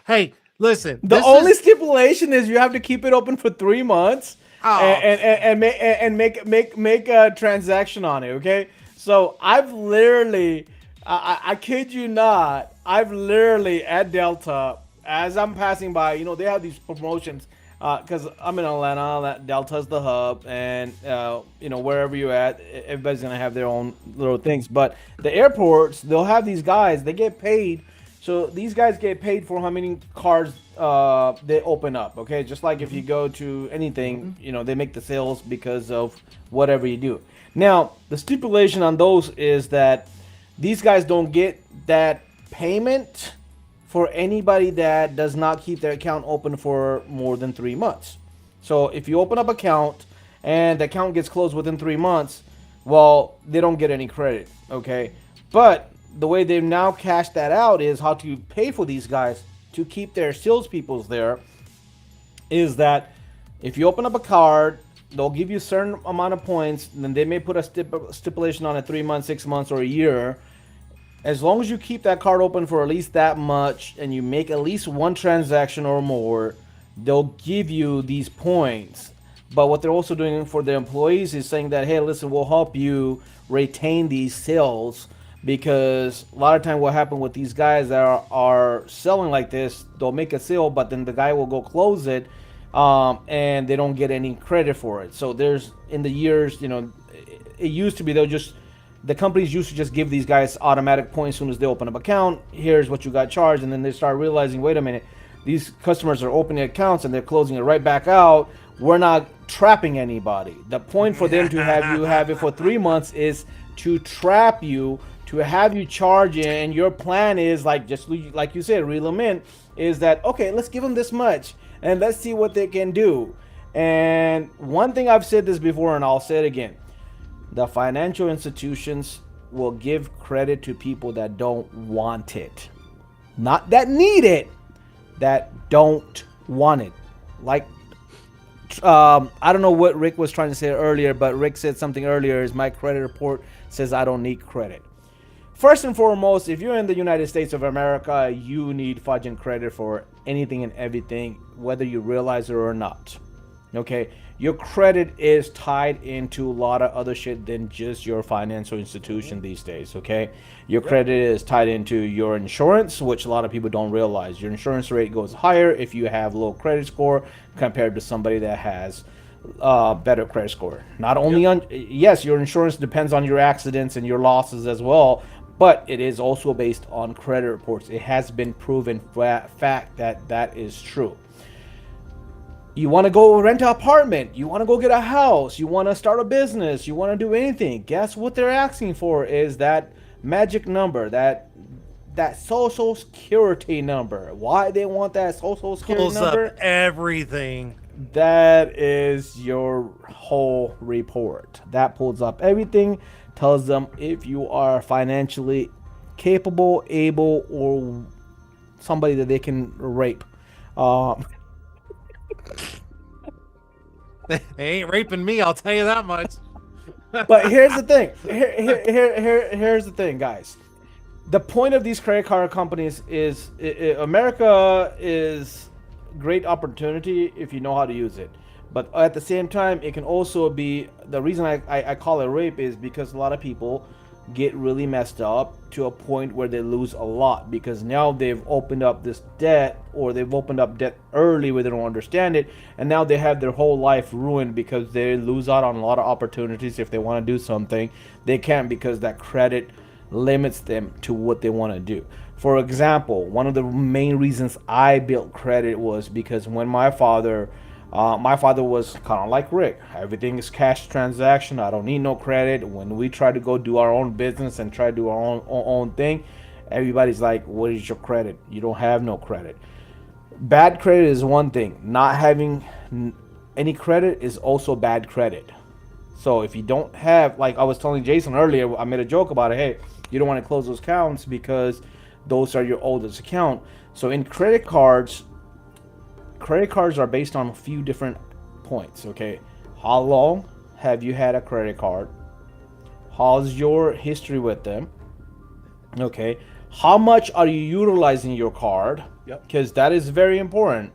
Hey, listen. The only stipulation is you have to keep it open for 3 months and make a transaction on it. Okay. So I've literally, I kid you not, I've literally at Delta, as I'm passing by, they have these promotions. Because I'm in Atlanta, Delta's the hub, and wherever you're at, everybody's gonna have their own little things. But the airports, they'll have these guys. They get paid, so these guys get paid for how many cars they open up. Okay, just like if you go to anything, they make the sales because of whatever you do. Now, the stipulation on those is that these guys don't get that payment for anybody that does not keep their account open for more than 3 months. So if you open up an account and the account gets closed within 3 months, well, they don't get any credit, okay? But the way they've now cashed that out is how to pay for these guys to keep their salespeople there is that if you open up a card, they'll give you a certain amount of points, and then they may put a stipulation on it 3 months, 6 months, or a year. As long as you keep that card open for at least that much and you make at least one transaction or more, they'll give you these points. But what they're also doing for their employees is saying that, hey, listen, we'll help you retain these sales, because a lot of time what happens with these guys that are selling like this, they'll make a sale, but then the guy will go close it, and they don't get any credit for it. So there's, in the years, it used to be they'll just, the companies used to just give these guys automatic points as soon as they open up account. Here's what you got charged, and then they start realizing, wait a minute, these customers are opening accounts and they're closing it right back out. We're not trapping anybody. The point for them to have you have it for 3 months is to trap you, to have you charge it, and your plan is like, just like you said, reel them in. Is that okay? Let's give them this much, and let's see what they can do. And one thing, I've said this before, and I'll say it again: the financial institutions will give credit to people that don't want it, not that need it, that don't want it. Like, I don't know what Rick was trying to say earlier, but Rick said something earlier, is my credit report says I don't need credit. First and foremost, if you're in the United States of America, you need fudging credit for anything and everything, whether you realize it or not. Okay, your credit is tied into a lot of other shit than just your financial institution these days. Okay, your credit is tied into your insurance, which a lot of people don't realize. Your insurance rate goes higher if you have low credit score compared to somebody that has better credit score. Not only on, yes, your insurance depends on your accidents and your losses as well, but it is also based on credit reports. It has been proven fact that that is true. You want to go rent an apartment, you want to go get a house, you want to start a business, you want to do anything. Guess what they're asking for is that magic number, that social security number. Why they want that social security Pulls number? up everything. That is your whole report. That pulls up everything, tells them if you are financially capable, able, or somebody that they can rape. They ain't raping me, I'll tell you that much. But here's the thing. Here's the thing, guys. The point of these credit card companies is America is great opportunity if you know how to use it. But at the same time, it can also be, the reason I call it rape is because a lot of people get really messed up to a point where they lose a lot, because now they've opened up this debt, or they've opened up debt early where they don't understand it, and now they have their whole life ruined because they lose out on a lot of opportunities. If they want to do something, they can't, because that credit limits them to what they want to do. For example, one of the main reasons I built credit was because when my father was kind of like Rick. Everything is cash transaction. I don't need no credit. When we try to go do our own business and try to do our own thing, everybody's like, what is your credit? You don't have no credit. Bad credit is one thing. Not having any credit is also bad credit. So if you don't have, like I was telling Jason earlier, I made a joke about it. Hey, you don't want to close those accounts because those are your oldest account. So in credit cards are based on a few different points. Okay, how long have you had a credit card? How's your history with them? Okay, how much are you utilizing your card? Yep. Because that is very important.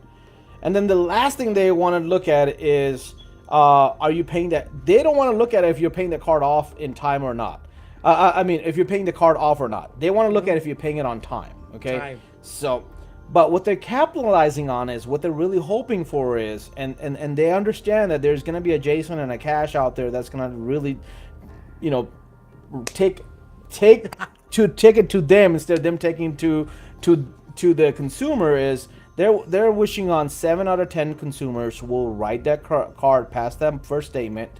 And then the last thing they want to look at is, are you paying that? They don't want to look at if you're paying the card off in time or not. I mean, if you're paying the card off or not. They want to look at if you're paying it on time. Okay, Time. so. But what they're capitalizing on is, what they're really hoping for is, and they understand that there's going to be a Jason and a Cash out there that's going to really, take it to them instead of them taking to the consumer. Is they're wishing on 7 out of 10 consumers will write that card past that first statement.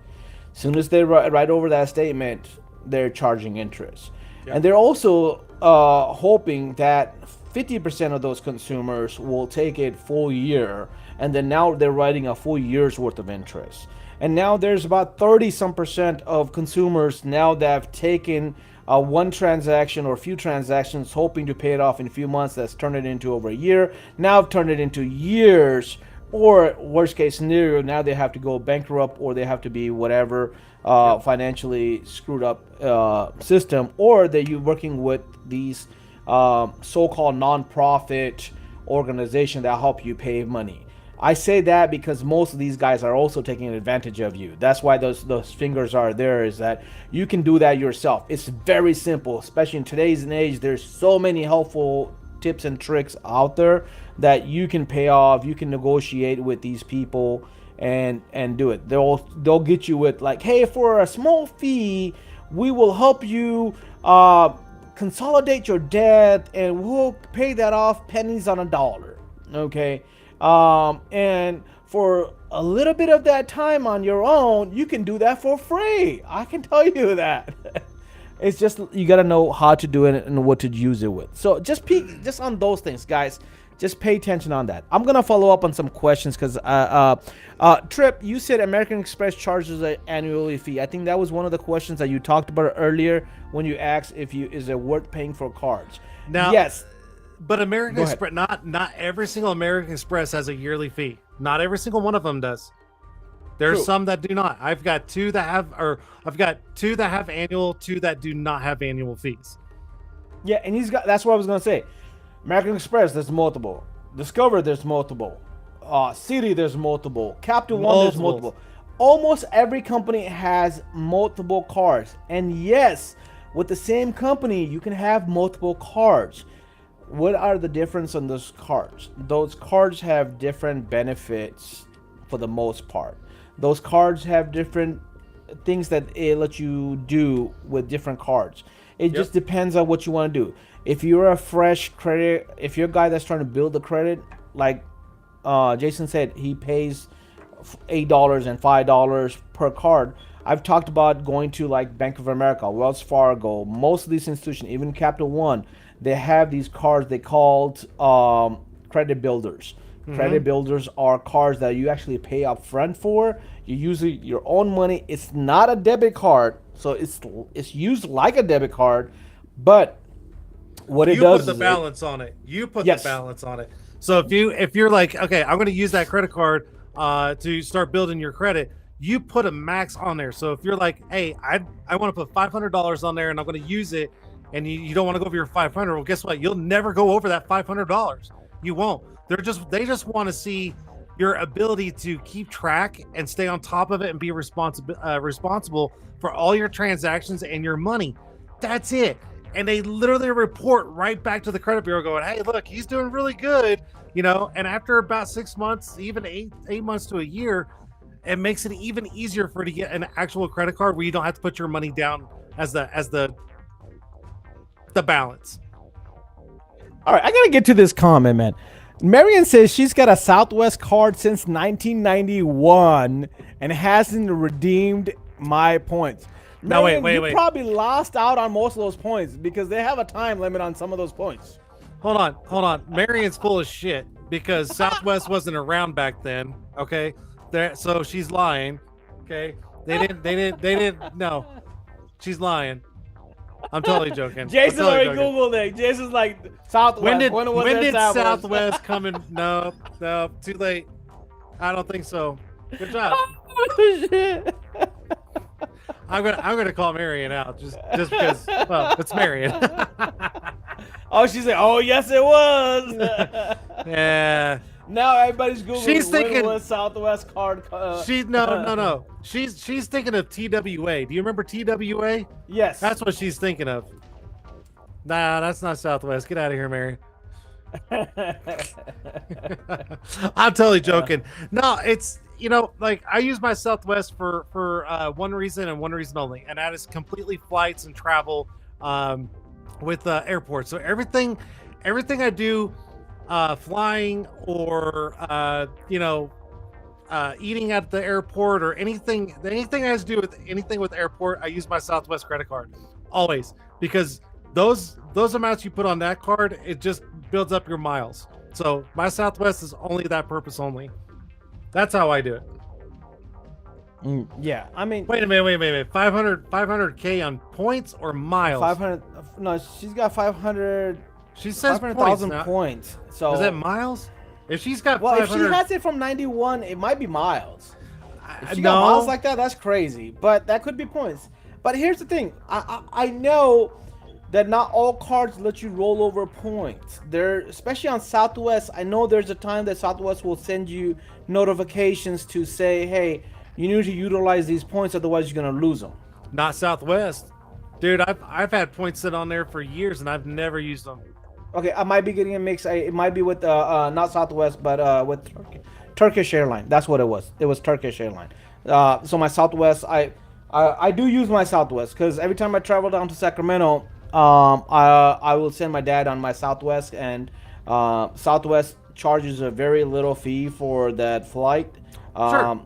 As soon as they write over that statement, they're charging interest. Yep. And they're also hoping that 50% of those consumers will take it full year, and then now they're writing a full year's worth of interest. And now there's about 30% of consumers now that have taken one transaction or a few transactions, hoping to pay it off in a few months. That's turned it into over a year. Now I've turned it into years or worst case scenario, now they have to go bankrupt or they have to be whatever financially screwed up system, or that you're working with these so-called non-profit organization that help you pay money. I say that because most of these guys are also taking advantage of you. That's why those fingers are there, is that you can do that yourself. It's very simple, especially in today's age. There's so many helpful tips and tricks out there that you can pay off. You can negotiate with these people and do it. They'll get you with like, hey, for a small fee, we will help you consolidate your debt and we'll pay that off pennies on a dollar. Okay. And for a little bit of that time on your own, you can do that for free. I can tell you that. It's just you gotta know how to do it and what to use it with. So just on those things, guys. Just pay attention on that. I'm gonna follow up on some questions because Trip, you said American Express charges an annually fee. I think that was one of the questions that you talked about earlier when you asked if is it worth paying for cards. Now, yes. But American Express, not every single American Express has a yearly fee. Not every single one of them does. There's some that do not. I've got two that have annual, two that do not have annual fees. Yeah, and that's what I was gonna say. American Express, there's multiple. Discover, there's multiple. City, there's multiple. Capital One, there's multiple. Almost every company has multiple cards. And yes, with the same company, you can have multiple cards. What are the difference on those cards? Those cards have different benefits for the most part. Those cards have different things that it lets you do with different cards. It just depends on what you want to do. If you're a fresh credit, if you're a guy that's trying to build the credit, like Jason said, he pays $8 and $5 per card. I've talked about going to like Bank of America, Wells Fargo, most of these institutions, even Capital One, they have these cards they called credit builders. Mm-hmm. Credit builders are cards that you actually pay up front for. You use your own money. It's not a debit card, so it's used like a debit card, but what it does is you put the balance on it. You put the balance on it. So if you're like, okay, I'm going to use that credit card to start building your credit, you put a max on there. So if you're like, hey, I want to put $500 on there and I'm going to use it, and you don't want to go over your 500, well, guess what? You'll never go over that $500. You won't. They just want to see your ability to keep track and stay on top of it and be responsible for all your transactions and your money. That's it. And they literally report right back to the credit bureau going, hey, look, he's doing really good, and after about 6 months, even eight months to a year, it makes it even easier for you to get an actual credit card where you don't have to put your money down as the balance. All right, I gotta get to this comment, man. Marion says she's got a Southwest card since 1991 and hasn't redeemed my points. No, Marion, wait. You probably lost out on most of those points because they have a time limit on some of those points. Hold on. Marion's full of shit because Southwest wasn't around back then. Okay, so she's lying. Okay, they didn't. No, she's lying. I'm totally joking. Jason already Googled it. Jason's like, Southwest. When did Southwest come in? No, too late. I don't think so. Good job. Oh, shit. I'm gonna call Marion out just because. Well, it's Marion. Oh, she said, "Oh, yes, it was." Yeah. Now everybody's Googling. She's thinking was Southwest card. No. She's thinking of TWA. Do you remember TWA? Yes. That's what she's thinking of. Nah, that's not Southwest. Get out of here, Mary. I'm totally joking. No, it's like I use my Southwest for one reason and one reason only, and that is completely flights and travel with airports. So everything I do. Flying or eating at the airport or anything has to do with anything with airport, I use my Southwest credit card always, because those amounts you put on that card, it just builds up your miles. So my Southwest is only that purpose only. That's how I do it. Yeah, I mean, wait a minute. 500K on points or miles? 500. No, she's got 500. She says 500,000 points. So is that miles? If she's got Well, if she 500, has it from 91, it might be miles. If she got miles no, like that, that's crazy. But that could be points. But here's the thing. I know that not all cards let you roll over points. There, especially on Southwest, I know there's a time that Southwest will send you notifications to say, hey, you need to utilize these points, otherwise you're gonna lose them. not Southwest, dude. I've had points sit on there for years and I've never used them. Okay, I might be getting a mix. It might be with not Southwest, but with Turkish airline. That's what it was. It was Turkish airline. So my Southwest, I do use my Southwest because every time I travel down to Sacramento, I will send my dad on my Southwest, and Southwest charges a very little fee for that flight. Sure.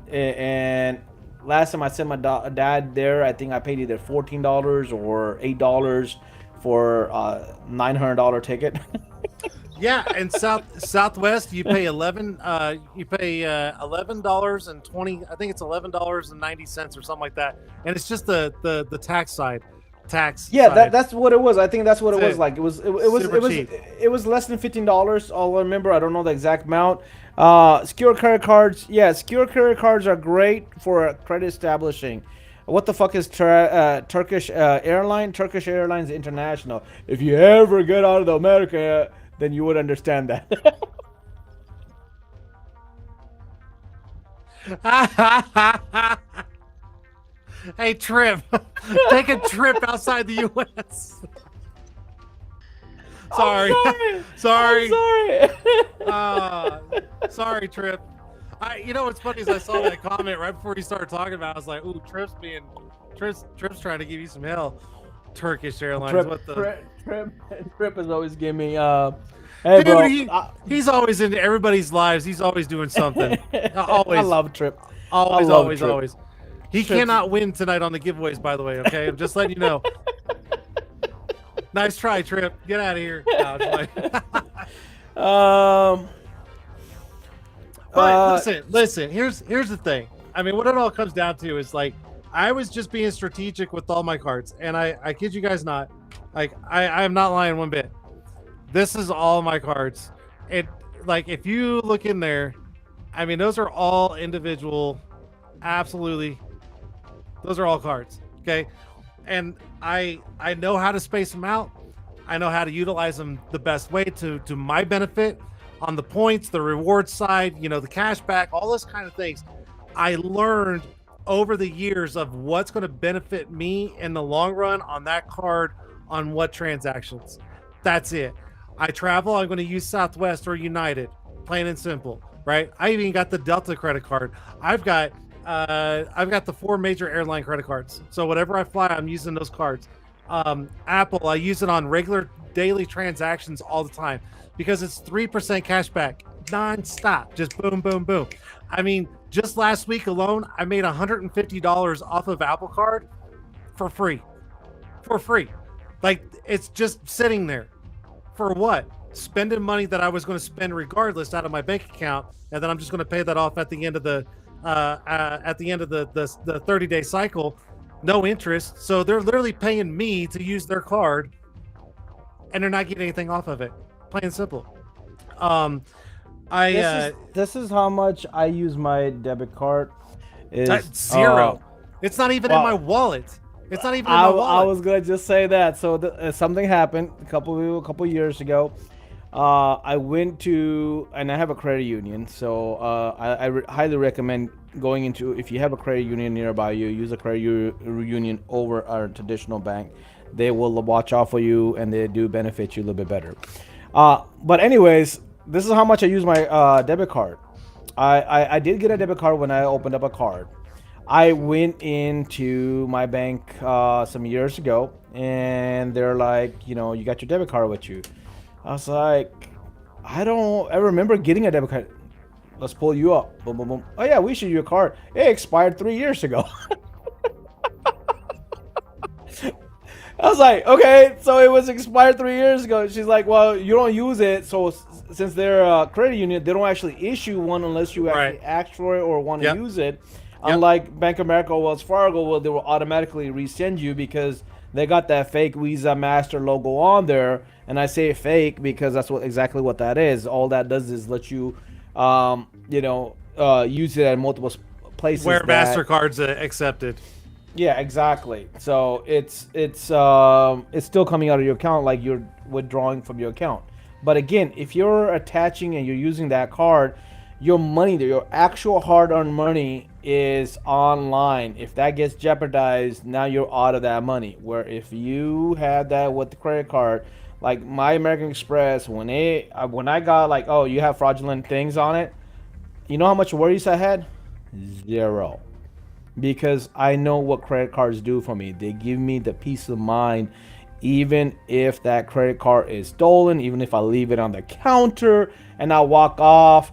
And last time I sent my dad there, I think I paid either $14 or $8 for a $900 ticket. Yeah, and Southwest, you pay $11 and 20. I think it's $11.90 or something like that, and it's just the tax side. Yeah, Side. that's what it was. I think that's what it That's was it. like. It was Super cheap. it was less than $15. All I remember. I don't know the exact amount. Secure credit cards. Yeah, secure credit cards are great for credit establishing. What the fuck is Turkish airline? Turkish Airlines International. If you ever get out of America, then you would understand that. Hey, Trip, take a trip outside the U.S. Sorry, sorry, I'm sorry. sorry, Trip. You know what's funny is I saw that comment right before you started talking about it. I was like, "Ooh, Trip's trying to give you some hell." Turkish Airlines, what the Trip is always giving me hey dude? bro, He's always in everybody's lives. He's always doing something. Always, I love Trip. always, I love always, Trip. always. He Trip's- cannot win tonight on the giveaways, by the way. Okay, I'm just letting you know. Nice try, Trip. Get out of here. No, just like- But listen. Here's the thing. I mean, what it all comes down to is like I was just being strategic with all my cards, and I kid you guys not, like I am not lying one bit. This is all my cards. It like if you look in there, I mean those are all individual, absolutely. Those are all cards, okay? And I know how to space them out. I know how to utilize them the best way to my benefit on the points, the reward side, you know, the cash back, all those kind of things. I learned over the years of what's going to benefit me in the long run on that card on what transactions. That's it. I travel, I'm going to use Southwest or United, plain and simple, right? I even got the Delta credit card. I've got the 4 major airline credit cards. So whatever I fly, I'm using those cards. Apple, I use it on regular daily transactions all the time because it's 3% cash back non-stop. Just boom, boom, boom. I mean, just last week alone, I made $150 off of Apple Card for free. For free. Like, it's just sitting there. For what? Spending money that I was going to spend regardless out of my bank account, and then I'm just going to pay that off at the end of the 30-day cycle, no interest. So they're literally paying me to use their card, and they're not getting anything off of it. Plain and simple. This is how much I use my debit card. Is zero. It's not even in my wallet. It's not even in my wallet. I was gonna just say that. So something happened a couple years ago. I went to, and I have a credit union, so I highly recommend going into, if you have a credit union nearby you, use a credit union over our traditional bank. They will watch out for you, and they do benefit you a little bit better. But anyways, this is how much I use my debit card. I did get a debit card when I opened up a card. I went into my bank some years ago, and they're like, you know, you got your debit card with you. I was like, I remember getting a debit card. Let's pull you up. Boom, boom, boom. Oh yeah, we issued you a card. It expired 3 years ago. I was like, okay, so it was expired 3 years ago. She's like, well, you don't use it, so since they're a credit union, they don't actually issue one unless you actually ask for it or want to use it. Unlike Bank of America or Wells Fargo, well, they will automatically resend you because they got that fake Visa Master logo on there. And I say fake because that's exactly what that is. All that does is let you, use it at multiple places Where that. Mastercard's accepted. Yeah, exactly. So it's still coming out of your account like you're withdrawing from your account. But again, if you're attaching and you're using that card, your money, your actual hard-earned money, is online. If that gets jeopardized, now you're out of that money. Where if you had that with the credit card, like my American Express, when I got like, oh, you have fraudulent things on it, you know how much worries I had? Zero, because I know what credit cards do for me. They give me the peace of mind, even if that credit card is stolen, even if I leave it on the counter and I walk off,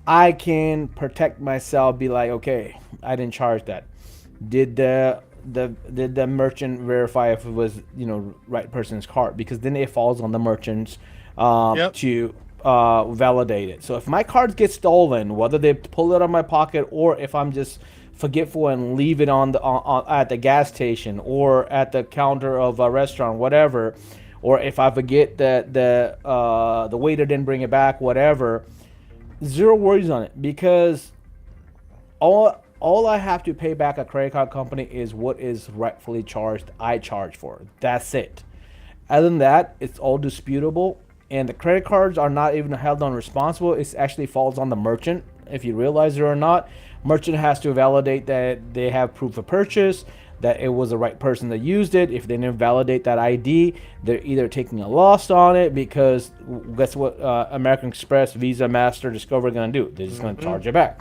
I can protect myself. Be like, okay, I didn't charge that. Did the merchant verify if it was right person's card? Because then it falls on the merchants Yep. to validate it. So if my cards get stolen, whether they pull it out of my pocket or if I'm just forgetful and leave it at the gas station or at the counter of a restaurant, whatever, or if I forget that the waiter didn't bring it back, whatever, zero worries on it, because all I have to pay back a credit card company is what is rightfully charged. I charge for. That's it. Other than that, it's all disputable, and the credit cards are not even held on responsible. It actually falls on the merchant, if you realize it or not. Merchant has to validate that they have proof of purchase, that it was the right person that used it. If they didn't validate that ID, they're either taking a loss on it, because that's what American Express, Visa, Master, Discover are going to do. They're just going to charge it back.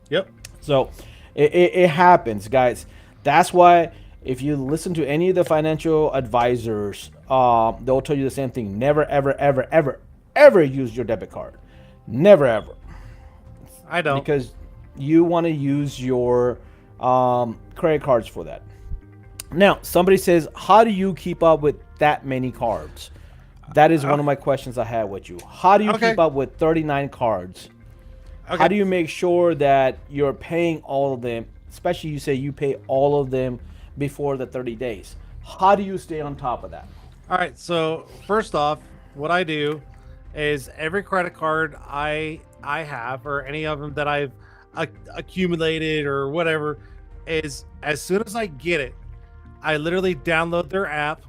Yep. So it happens, guys. That's why if you listen to any of the financial advisors, they'll tell you the same thing. Never, ever, ever, ever, ever use your debit card. Never, ever. I don't. Because you want to use your credit cards for that. Now, somebody says, how do you keep up with that many cards? That is one of my questions I had with you. How do you keep up with 39 cards? Okay. How do you make sure that you're paying all of them, especially you say you pay all of them before the 30 days? How do you stay on top of that? All right. So first off, what I do is every credit card I have, or any of them that I've accumulated or whatever, is as soon as I get it, I literally download their app.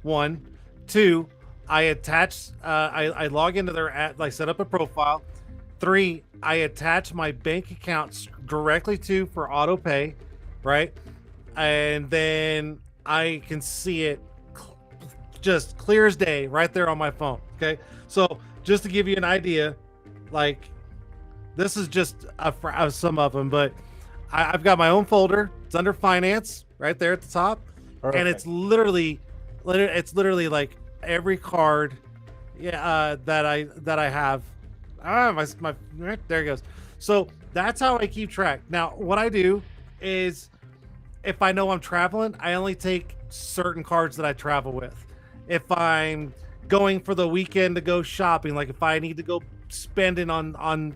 1, 2, I attach, I log into their app, like set up a profile. 3, I attach my bank accounts directly for auto pay, right? And then I can see it just clear as day right there on my phone. Okay, so just to give you an idea, like, this is just some of them, but I've got my own folder. It's under finance right there at the top. Perfect. And it's literally like every card, that I have. There it goes. So that's how I keep track. Now, what I do is, if I know I'm traveling, I only take certain cards that I travel with. If I'm going for the weekend to go shopping, like if I need to go spending on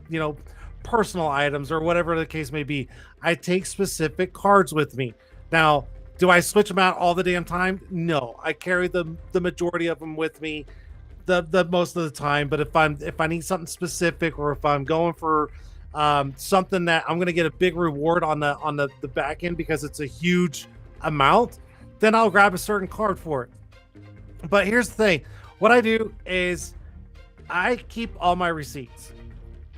personal items or whatever the case may be, I take specific cards with me. Now, do I switch them out all the damn time? No, I carry the majority of them with me the most of the time. But if I need something specific, or if I'm going for something that I'm going to get a big reward on the back end because it's a huge amount, then I'll grab a certain card for it. But here's the thing. What I do is I keep all my receipts.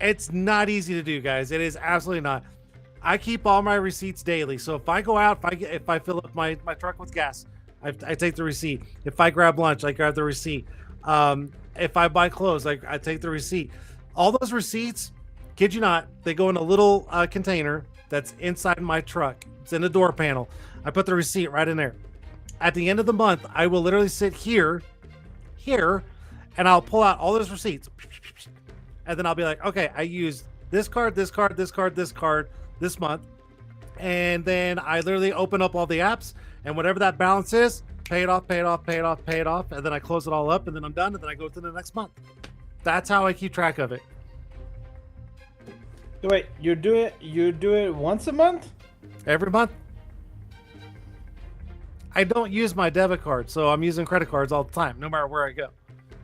It's not easy to do, guys. It is absolutely not. I keep all my receipts daily. So if I go out, if I fill up my truck with gas, I take the receipt. If I grab lunch, I grab the receipt. If I buy clothes, I take the receipt. All those receipts, kid you not, they go in a little container that's inside my truck. It's in the door panel. I put the receipt right in there. At the end of the month, I will literally sit here, and I'll pull out all those receipts. And then I'll be like, okay, I used this card, this card, this card, this card this month. And then I literally open up all the apps, and whatever that balance is, pay it off, pay it off, pay it off, pay it off. And then I close it all up, and then I'm done. And then I go to the next month. That's how I keep track of it. Wait, you do it once a month? Every month. I don't use my debit card, so I'm using credit cards all the time, no matter where I go.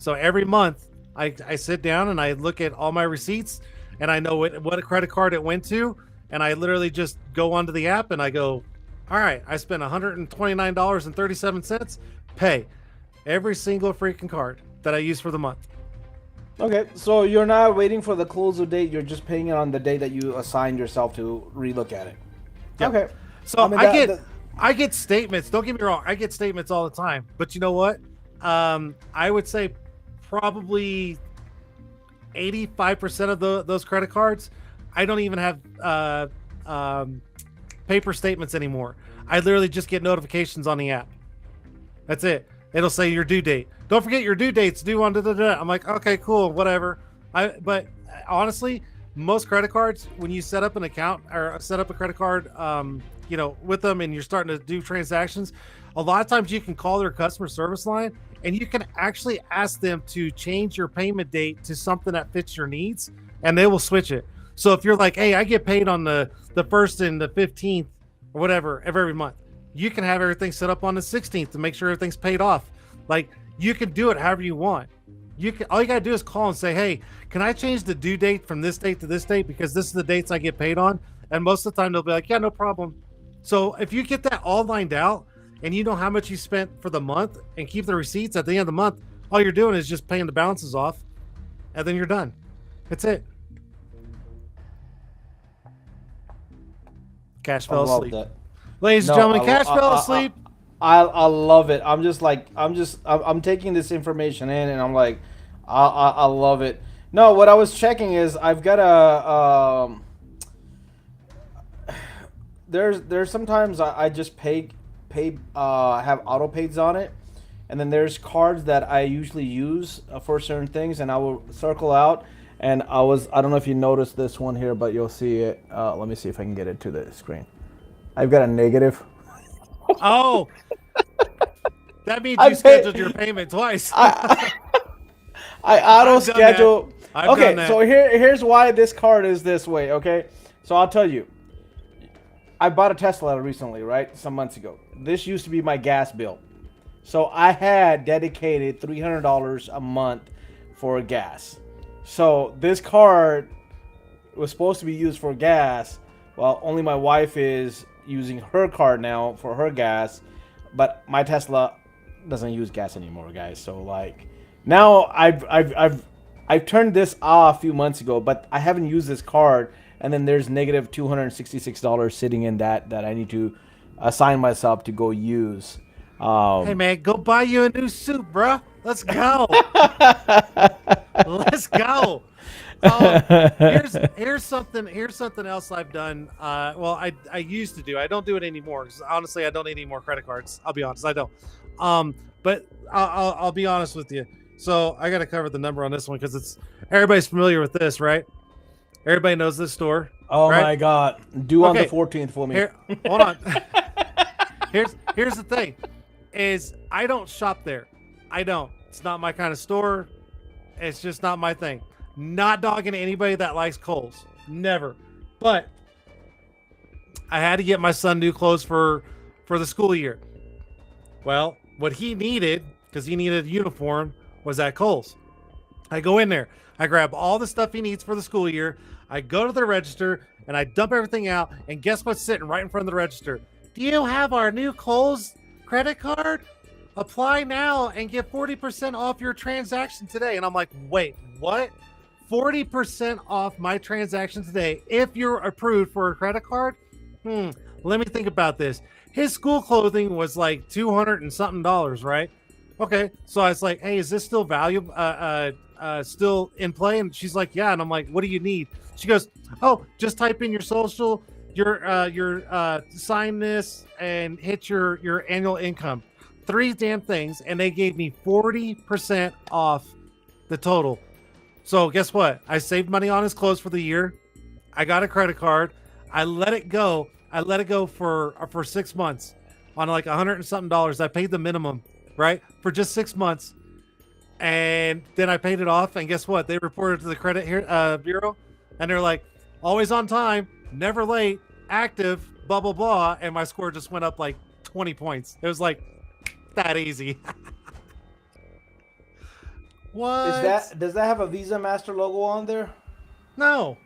So every month I sit down and I look at all my receipts and I know what a credit card it went to. And I literally just go onto the app and I go, all right, I spent $129.37. Pay every single freaking card that I use for the month. Okay, so you're not waiting for the close of date. You're just paying it on the day that you assigned yourself to relook at it. Yep. Okay. So I get statements. Don't get me wrong. I get statements all the time. But you know what? I would say probably 85% of those credit cards, I don't even have paper statements anymore. I literally just get notifications on the app. That's it. It'll say your due date. Don't forget your due date's due on I'm like, okay, cool, whatever. But honestly, most credit cards, when you set up an account or set up a credit card, with them and you're starting to do transactions, a lot of times you can call their customer service line and you can actually ask them to change your payment date to something that fits your needs, and they will switch it. So if you're like, hey, I get paid on the 1st and the 15th or whatever of every month, you can have everything set up on the 16th to make sure everything's paid off. Like, you can do it however you want. All you gotta do is call and say, hey, can I change the due date from this date to this date because this is the dates I get paid on? And most of the time they'll be like, yeah, no problem. So if you get that all lined out and you know how much you spent for the month and keep the receipts at the end of the month, all you're doing is just paying the balances off, and then you're done. That's it. Cash fell asleep. Ladies and gentlemen, Cash fell asleep. I love it. I'm taking this information in, and I'm like, I love it. No, what I was checking is I've got there's sometimes I just pay have auto pays on it, and then there's cards that I usually use for certain things, and I will circle out. And I don't know if you noticed this one here, but you'll see it. Let me see if I can get it to the screen. I've got a negative. Oh, that means you scheduled your payment twice. I auto schedule. Okay, so here's why this card is this way. Okay, so I'll tell you. I bought a Tesla recently, right? Some months ago. This used to be my gas bill. So I had dedicated $300 a month for gas. So this card was supposed to be used for gas. Well, only my wife is using her card now for her gas. But my Tesla doesn't use gas anymore, guys. So like now I've turned this off a few months ago, but I haven't used this card. And then there's negative $266 sitting in that I need to assign myself to go use. Hey man, go buy you a new suit, bro. Let's go. Let's go. Here's something else I've done. Well, I used to do. I don't do it anymore because honestly, I don't need any more credit cards. I'll be honest, I don't. But I'll be honest with you. So I got to cover the number on this one because everybody's familiar with this, right? Everybody knows this store. Oh right? My God! Due on the 14th for me. Hold on. Here's the thing, is I don't shop there. I don't. It's not my kind of store. It's just not my thing. Not dogging anybody that likes Kohl's. Never. But I had to get my son new clothes for the school year. Well, what he needed, because he needed a uniform, was at Kohl's. I go in there. I grab all the stuff he needs for the school year. I go to the register and I dump everything out. And guess what's sitting right in front of the register? Do you have our new Kohl's credit card? Apply now and get 40% off your transaction today. And I'm like, wait, what? 40% off my transaction today if you're approved for a credit card? Let me think about this. His school clothing was like $200 and something, right? Okay, so I was like, hey, is this still valuable? Still in play? And she's like, yeah. And I'm like, what do you need? She goes, oh, just type in your social, your sign this, and hit your annual income. 3 damn things, and they gave me 40% off the total. So guess what? I saved money on his clothes for the year. I got a credit card. I let it go. I let it go for 6 months on like $100 and something. I paid the minimum, right, for just 6 months. And then I paid it off, and guess what? They reported to the credit bureau, and they're like, always on time, never late, active, blah, blah, blah. And my score just went up like 20 points. It was like that easy. What? Does that have a Visa Master logo on there? No.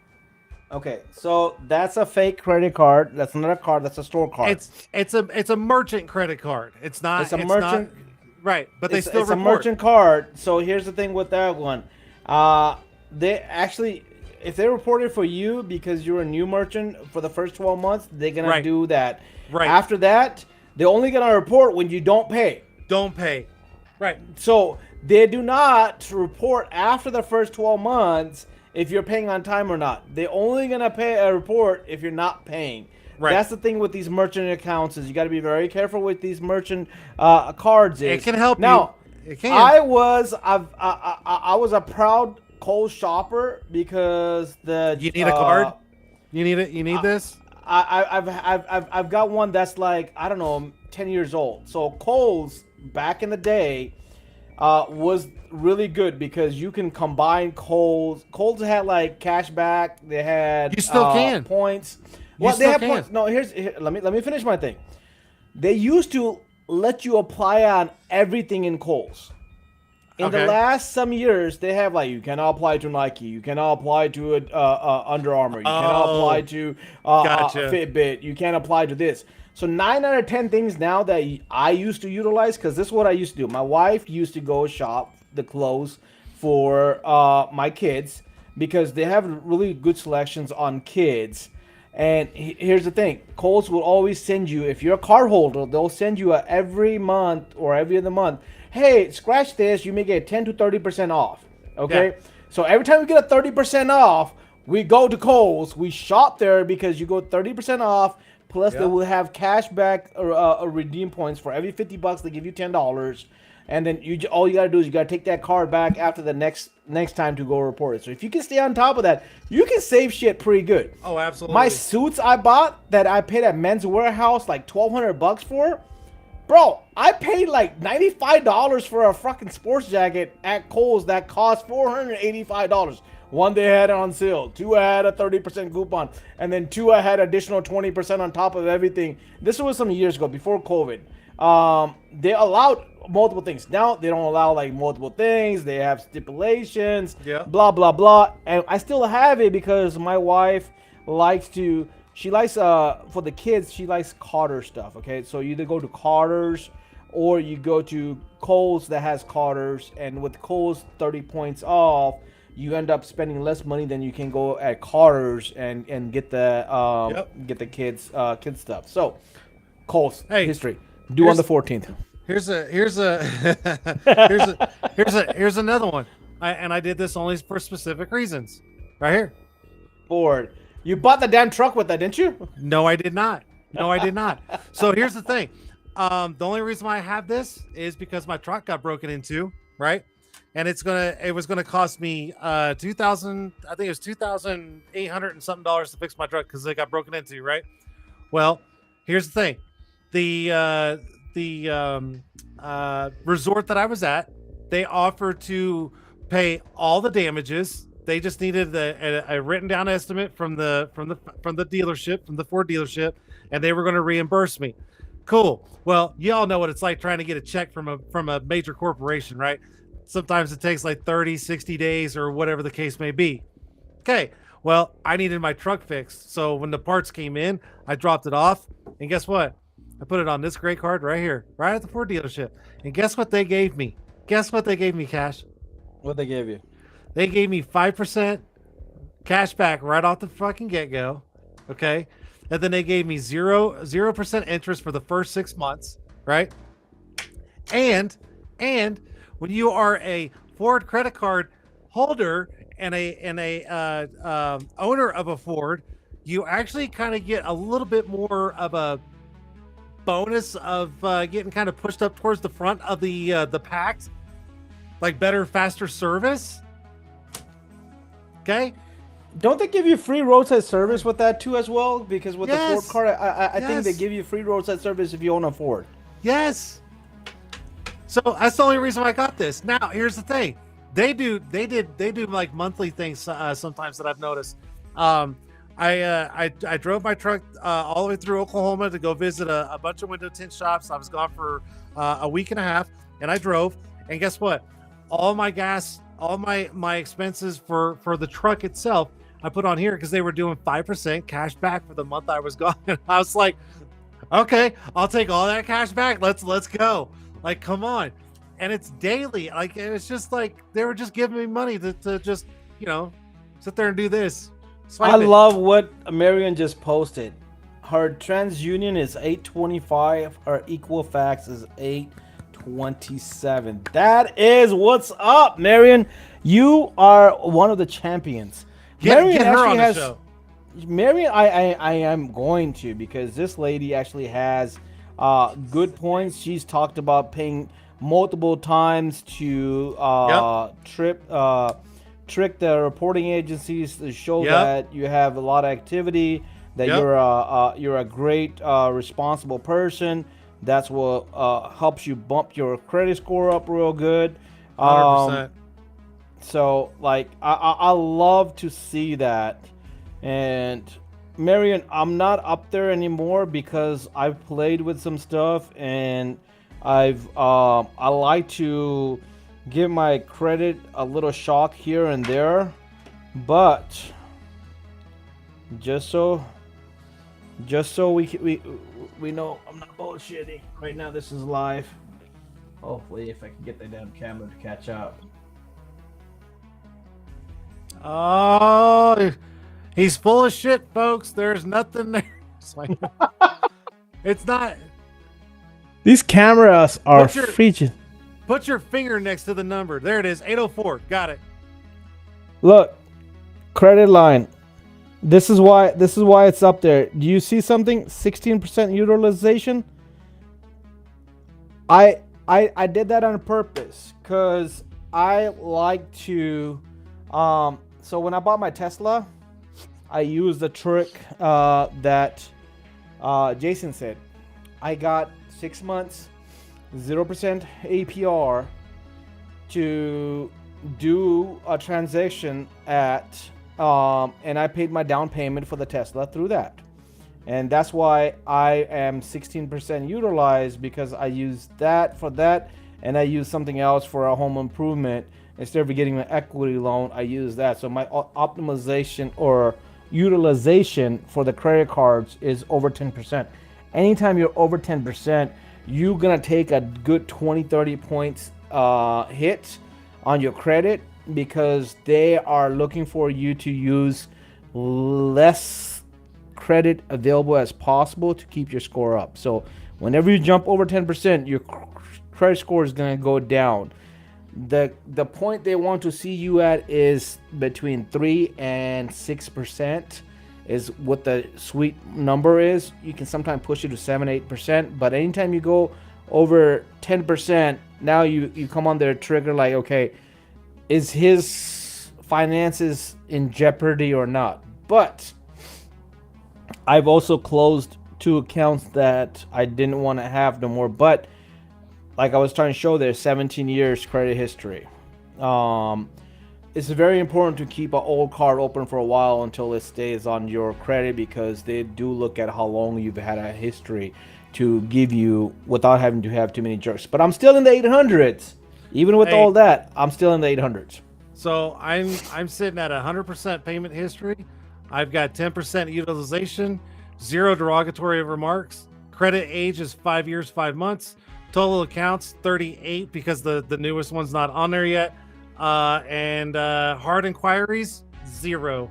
Okay, so that's a fake credit card. That's not a card. That's a store card. It's a merchant credit card. It's a It's not merchant. right, but they still It's a report. merchant card. So here's the thing with that one. Uh, they actually, if they reported for you because you're a new merchant for the first 12 months, they're gonna Right. do that. Right. After that, they're only gonna report when you don't pay. Don't pay. Right. So they do not report after the first 12 months if you're paying on time or not. They're only gonna pay a report if you're not paying. Right. That's the thing with these merchant accounts is you got to be very careful with these merchant cards. It can help now, you. It can. I was a proud Kohl's shopper because You need a card? You need it? You need this? I've got one that's like I don't know 10 years old. So Kohl's back in the day was really good because you can combine Kohl's. Kohl's had like cash back. They had You still can. points. You Well, they still have can. points. No, let me finish my thing. They used to let you apply on everything in Kohl's. In the Okay. last some years, they have like you cannot apply to Nike, you cannot apply to Under Armour, you cannot Oh, apply to gotcha. Fitbit, you can't apply to this. So 9 out of 10 things now that I used to utilize, because this is what I used to do. My wife used to go shop the clothes for my kids because they have really good selections on kids. And here's the thing: Kohl's will always send you, if you're a card holder, they'll send you every month or every other month. Hey, scratch this, you may get 10 to 30% off. Okay, Yeah. so every time we get a 30% off, we go to Kohl's. We shop there because you go 30% off. Plus, they Yeah. will have cash back or redeem points for every $50. They give you $10, and then all you gotta do is you gotta take that card back after the next time to go report it. So if you can stay on top of that, you can save shit pretty good. Oh, absolutely. My suits I bought that I paid at Men's Warehouse like $1,200 for, bro. I paid like $95 for a fucking sports jacket at Kohl's that cost $485. One they had it on sale, two I had a 30% coupon, and then two I had additional 20% on top of everything. This was some years ago before COVID. They allowed multiple things. Now they don't allow like multiple things. They have stipulations. Yeah. Blah blah blah. And I still have it because my wife likes to. She likes for the kids. She likes Carter stuff. Okay, so you either go to Carter's or you go to Kohl's that has Carter's, and with Kohl's 30 points off, you end up spending less money than you can go at Carter's and get the get the kids stuff. So Kohl's Hey, history due on the 14th. Here's another one. I did this only for specific reasons. Right here. Ford. You bought the damn truck with that, didn't you? No, I did not. No, I did not. So here's the thing. The only reason why I have this is because my truck got broken into, right? And it was gonna cost me 2,000, I think it was 2,800 and something dollars to fix my truck because it got broken into, right? Well, here's the thing. The resort that I was at, they offered to pay all the damages. They just needed a written down estimate from the dealership, from the Ford dealership, and they were going to reimburse me. Cool. Well, you all know what it's like trying to get a check from a major corporation, right? Sometimes it takes like 30, 60 days or whatever the case may be. Okay. Well, I needed my truck fixed. So when the parts came in, I dropped it off. And guess what? I put it on this great card right here, right at the Ford dealership. And guess what they gave me? Guess what they gave me, Cash? What they gave you? They gave me 5% cash back right off the fucking get-go. Okay. And then they gave me 0% interest for the first 6 months, right? And when you are a Ford credit card holder and a owner of a Ford, you actually kind of get a little bit more of a bonus of getting kind of pushed up towards the front of the pack, like better, faster service. Okay. Don't they give you free roadside service with that too as well? Because with the Yes. Ford card, I think they Yes. give you free roadside service if you own a Ford. Yes. So that's the only reason why I got this. Now, here's the thing. They do like monthly things sometimes that I've noticed. I drove my truck all the way through Oklahoma to go visit a bunch of window tint shops. I was gone for a week and a half, and I drove. And guess what? all my gas, all my expenses for the truck itself, I put on here because they were doing 5% cash back for the month I was gone. And I was like, okay, I'll take all that cash back. Let's go. Like, come on. And it's daily. Like, it's just like they were just giving me money to just, sit there and do this. I love what Marion just posted. Her TransUnion is 825. Her Equifax is 827. That is what's up, Marion. You are one of the champions. Marion get her on the show. Marion, I am going to, because this lady actually has good points. She's talked about paying multiple times to trick the reporting agencies to show that you have a lot of activity, that you're a great responsible person. That's what helps you bump your credit score up real good. 100%. So like I love to see that. And Marion, I'm not up there anymore because I've played with some stuff, and I like to give my credit a little shock here and there, but just so we know I'm not bullshitting right now. This is live. Hopefully, if I can get the damn camera to catch up. Oh, he's full of shit, folks. There's nothing there. It's like, it's not. These cameras are featured. Put your finger next to the number. There it is, 804. Got it. Look, credit line. This is why it's up there. Do you see something? 16% utilization. I did that on purpose because I like to. So when I bought my Tesla, I used the trick that Jason said. I got 6 months, 0% APR to do a transaction at, and I paid my down payment for the Tesla through that. And that's why I am 16% utilized, because I use that for that, and I use something else for a home improvement. Instead of getting an equity loan, I use that. So my optimization or utilization for the credit cards is over 10%. Anytime you're over 10%, you're going to take a good 20-30 points hit on your credit, because they are looking for you to use less credit available as possible to keep your score up. So whenever you jump over 10%, your credit score is going to go down. The point they want to see you at is between 3 and 6% is what the sweet number is. You can sometimes push it to 7-8%, but anytime you go over 10%, now you come on their trigger like, okay, is his finances in jeopardy or not? But I've also closed 2 accounts that I didn't want to have no more, but like I was trying to show there, 17 years credit history. It's very important to keep an old card open for a while until it stays on your credit, because they do look at how long you've had a history to give you without having to have too many jerks. But I'm still in the 800s. Even with all that, I'm still in the 800s. So I'm sitting at 100% payment history. I've got 10% utilization, 0 derogatory remarks. Credit age is 5 years, 5 months. Total accounts 38, because the newest one's not on there yet. And hard inquiries 0.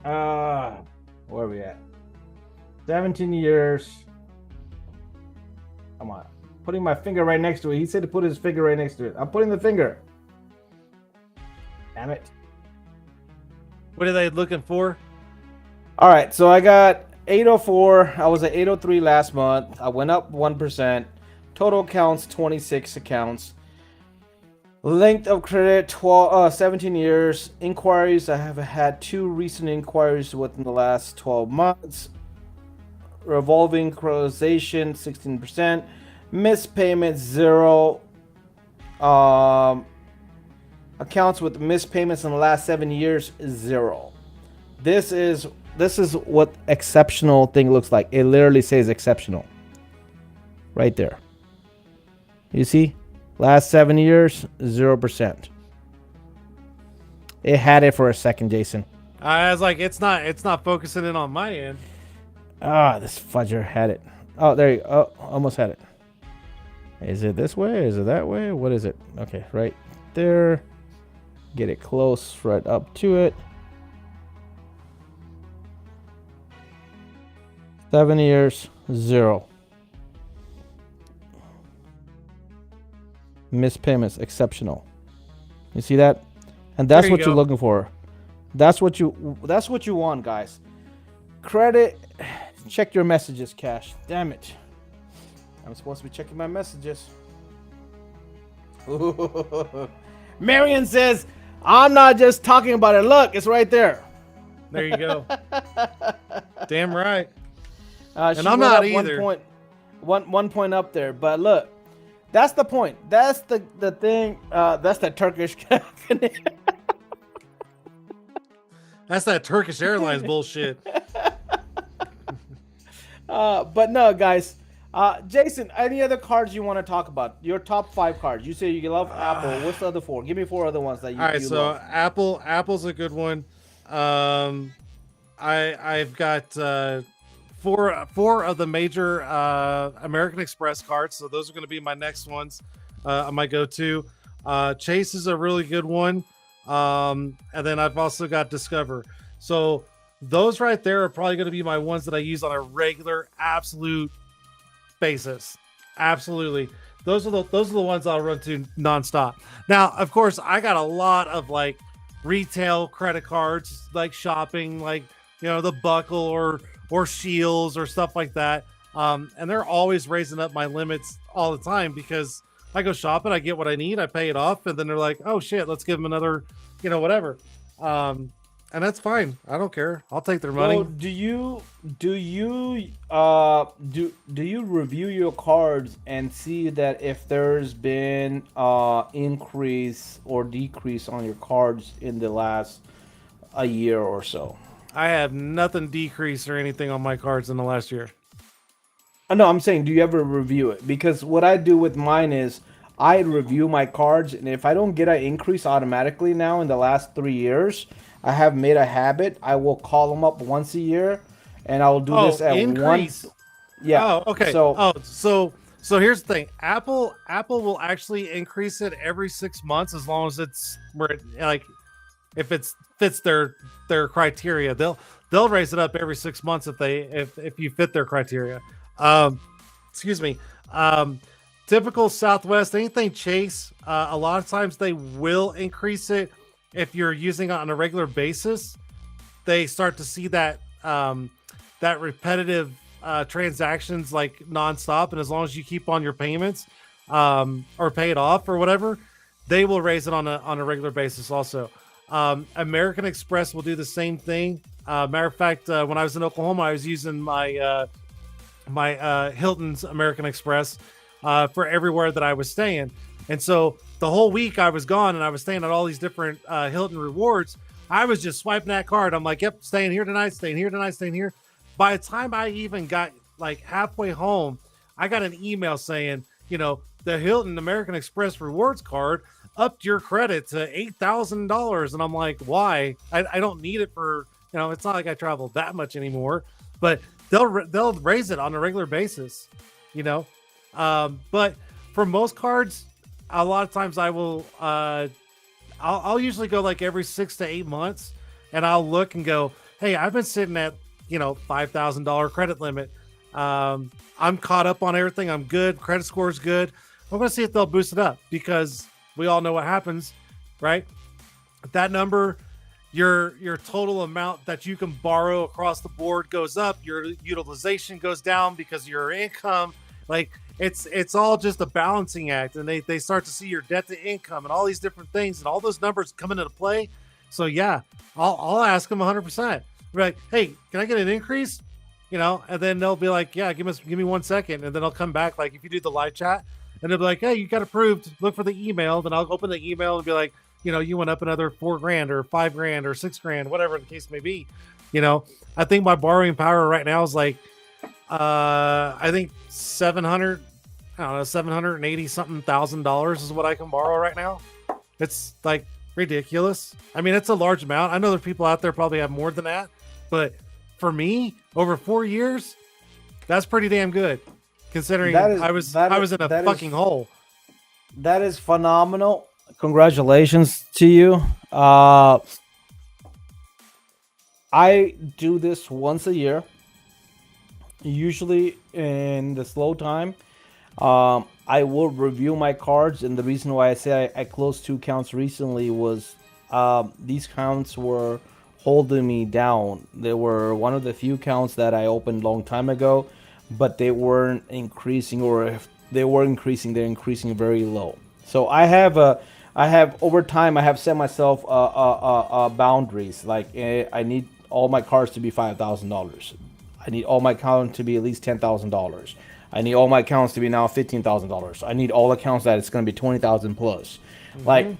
Where are we at? 17 years. Come on. Putting my finger right next to it. He said to put his finger right next to it. I'm putting the finger. Damn it. What are they looking for? All right, so I got 804. I was at 803 last month. I went up 1%. Total accounts 26 accounts. Length of credit 17 years. Inquiries, I have had 2 recent inquiries within the last 12 months. Revolving creditation 16%. Missed payments 0. Accounts with missed payments in the last 7 years is 0. This is is what exceptional thing looks like. It literally says exceptional right there. You see, last 7 years, 0%. It had it for a second, Jason. I was like, it's not focusing in on my end. Ah, this fudger had it. Oh, there you go. Oh, almost had it. Is it this way? Is it that way? What is it? Okay, right there. Get it close right up to it. 7 years, 0. Missed payments, exceptional. You see that? And that's what you're looking for. That's what you want, guys. Credit. Check your messages, Cash. Damn it. I'm supposed to be checking my messages. Marion says, I'm not just talking about it. Look, it's right there. There you go. Damn right. And I'm not either. One point up there. But look, that's the point. That's the thing. That's the Turkish. That's that Turkish Airlines bullshit. But no, guys. Jason, any other cards you want to talk about? Your top 5 cards. You say you love Apple. What's the other 4? Give me 4 other ones that you. All right, so love. Apple's a good one. I've got 4 of the major American Express cards, so those are going to be my next ones. I might go to. Chase is a really good one. And then I've also got Discover. So those right there are probably going to be my ones that I use on a regular, absolute basis. Absolutely. Those are the ones I'll run to nonstop. Now, of course, I got a lot of like retail credit cards, like shopping, like, you know, the Buckle or Shields or stuff like that. And they're always raising up my limits all the time because I go shopping, I get what I need, I pay it off, and then they're like, oh shit, let's give them another, you know, whatever. And that's fine. I don't care. I'll take their money. Well, do you review your cards and see that if there's been increase or decrease on your cards in the last a year or so? I have nothing decreased or anything on my cards in the last year. No, I'm saying, do you ever review it? Because what I do with mine is I review my cards, and if I don't get an increase automatically now in the last 3 years, I have made a habit. I will call them up once a year, and I will do this at once. Yeah. Oh, okay. So here's the thing. Apple will actually increase it every 6 months as long as it's where it, like, if it fits their criteria. They'll raise it up every 6 months if you fit their criteria. Excuse me. Typical Southwest, anything Chase, a lot of times they will increase it if you're using it on a regular basis. They start to see that that repetitive transactions like nonstop, and as long as you keep on your payments or pay it off or whatever, they will raise it on a regular basis also. American Express will do the same thing. Matter of fact, when I was in Oklahoma, I was using my Hilton's American Express for everywhere that I was staying. And so the whole week I was gone and I was staying at all these different Hilton rewards. I was just swiping that card. I'm like, yep, staying here tonight, staying here tonight, staying here. By the time I even got like halfway home, I got an email saying, you know, the Hilton American Express rewards card upped your credit to $8,000. And I'm like, why? I don't need it for, you know, it's not like I travel that much anymore, but they'll raise it on a regular basis, you know. But for most cards, a lot of times I will, I'll usually go like every 6 to 8 months, and I'll look and go, hey, I've been sitting at, you know, $5,000 credit limit. I'm caught up on everything. I'm good. Credit score is good. I'm going to see if they'll boost it up, because we all know what happens, right? That number, your total amount that you can borrow across the board goes up. Your utilization goes down because of your income. Like, it's all just a balancing act, and they start to see your debt to income and all these different things, and all those numbers come into play. So yeah, I'll ask them 100%. Be like, hey, can I get an increase? You know, and then they'll be like, yeah, give me 1 second, and then I'll come back. Like, if you do the live chat, and they'll be like, hey, you got approved. Look for the email. Then I'll open the email and be like, you know, you went up another $4,000 or $5,000 or $6,000, whatever the case may be. You know, I think my borrowing power right now is like, I think 700, I don't know, 780 something $1,000 is what I can borrow right now. It's like ridiculous. I mean, it's a large amount. I know there's people out there probably have more than that, but for me, over 4 years, that's pretty damn good, considering That is I was in a that fucking is hole. that is phenomenal. Congratulations to you. Uh, I do this once a year, usually in the slow time. I will review my cards, and the reason why I say I closed two counts recently was these counts were holding me down. They were one of the few counts that I opened a long time ago, but they weren't increasing, or if they were increasing, they're increasing very low. So I have over time, I have set myself boundaries. Like I need all my cards to be $5,000. I need all my accounts to be at least $10,000. I need all my accounts to be now $15,000. I need all accounts that it's going to be 20,000 plus. Like, Hmm.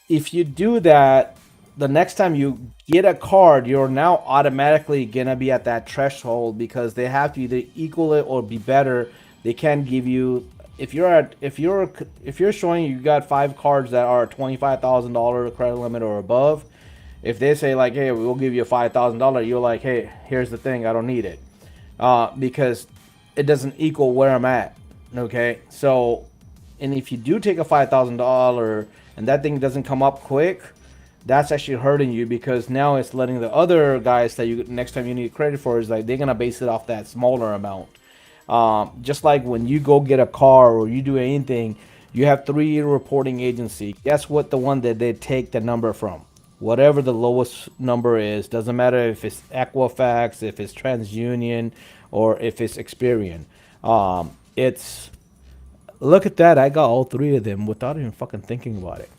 if you do that, the next time you get a card, you're now automatically gonna be at that threshold because they have to either equal it or be better. They can't give you if you're showing you got five cards that are $25,000 credit limit or above. If they say like, hey, we'll give you a $5,000, you're like, hey, here's the thing, I don't need it, because it doesn't equal where I'm at. Okay, so and if you do take a $5,000 and that thing doesn't come up quick, that's actually hurting you because now it's letting the other guys that you next time you need credit for is like they're gonna base it off that smaller amount. Just like when you go get a car or you do anything, you have 3 reporting agency. Guess what? The one that they take the number from, whatever the lowest number is, doesn't matter if it's Equifax, if it's TransUnion, or if it's Experian. It's Look at that. I got all 3 of them without even fucking thinking about it.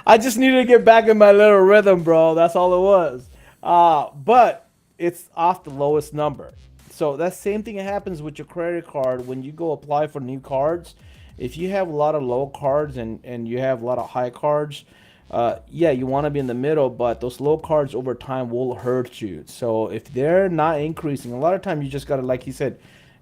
I just needed to get back in my little rhythm, bro. That's all it was. But it's off the lowest number. So that same thing happens with your credit card when you go apply for new cards. If you have a lot of low cards and you have a lot of high cards, yeah, you want to be in the middle, but those low cards over time will hurt you. So if they're not increasing, a lot of time you just gotta, like you said,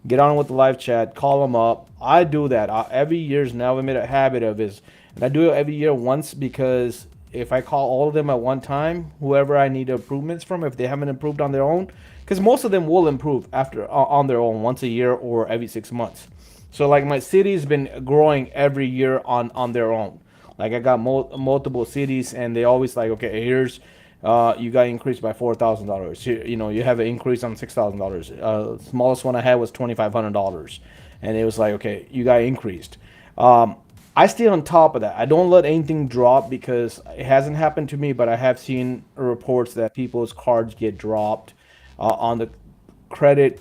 get on with the live chat, call them up. I do that every year's now. I made a habit of is, and I do it every year once because if I call all of them at one time, whoever I need improvements from, if they haven't improved on their own, because most of them will improve after on their own once a year or every 6 months. So like my city's been growing every year on their own. Like I got multiple cities, and they always like, okay, here's you got increased by $4,000. Here, you have an increase on $6,000. Smallest one I had was $2,500, and it was like, okay, you got increased. I stay on top of that. I don't let anything drop because it hasn't happened to me, but I have seen reports that people's cards get dropped on the credit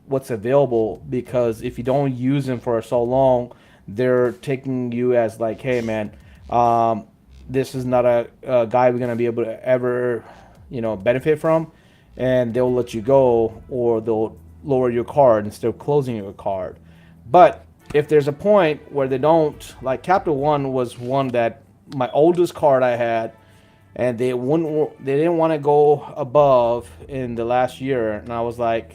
what's available because if you don't use them for so long, they're taking you as like, hey man, this is not a guy we're gonna be able to ever, benefit from, and they'll let you go or they'll lower your card instead of closing your card. But if there's a point where they don't, like Capital One was one that my oldest card I had, and they didn't want to go above in the last year, and I was like,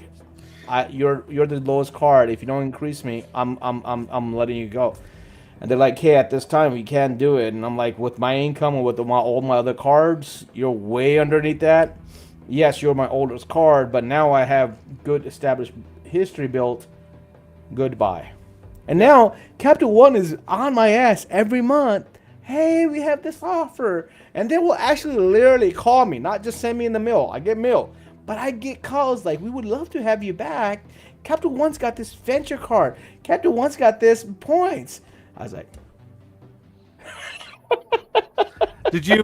you're the lowest card. If you don't increase me, I'm letting you go. And they're like, hey, at this time we can't do it. And I'm like, with my income and with all my other cards, you're way underneath that. Yes, you're my oldest card, but now I have good established history built. Goodbye. And Yep. now Capital One is on my ass every month. Hey, we have this offer. And they will actually literally call me, not just send me in the mail. I get mail, but I get calls like, we would love to have you back. Capital One's got this venture card. Capital One's got this points. I was like, Did you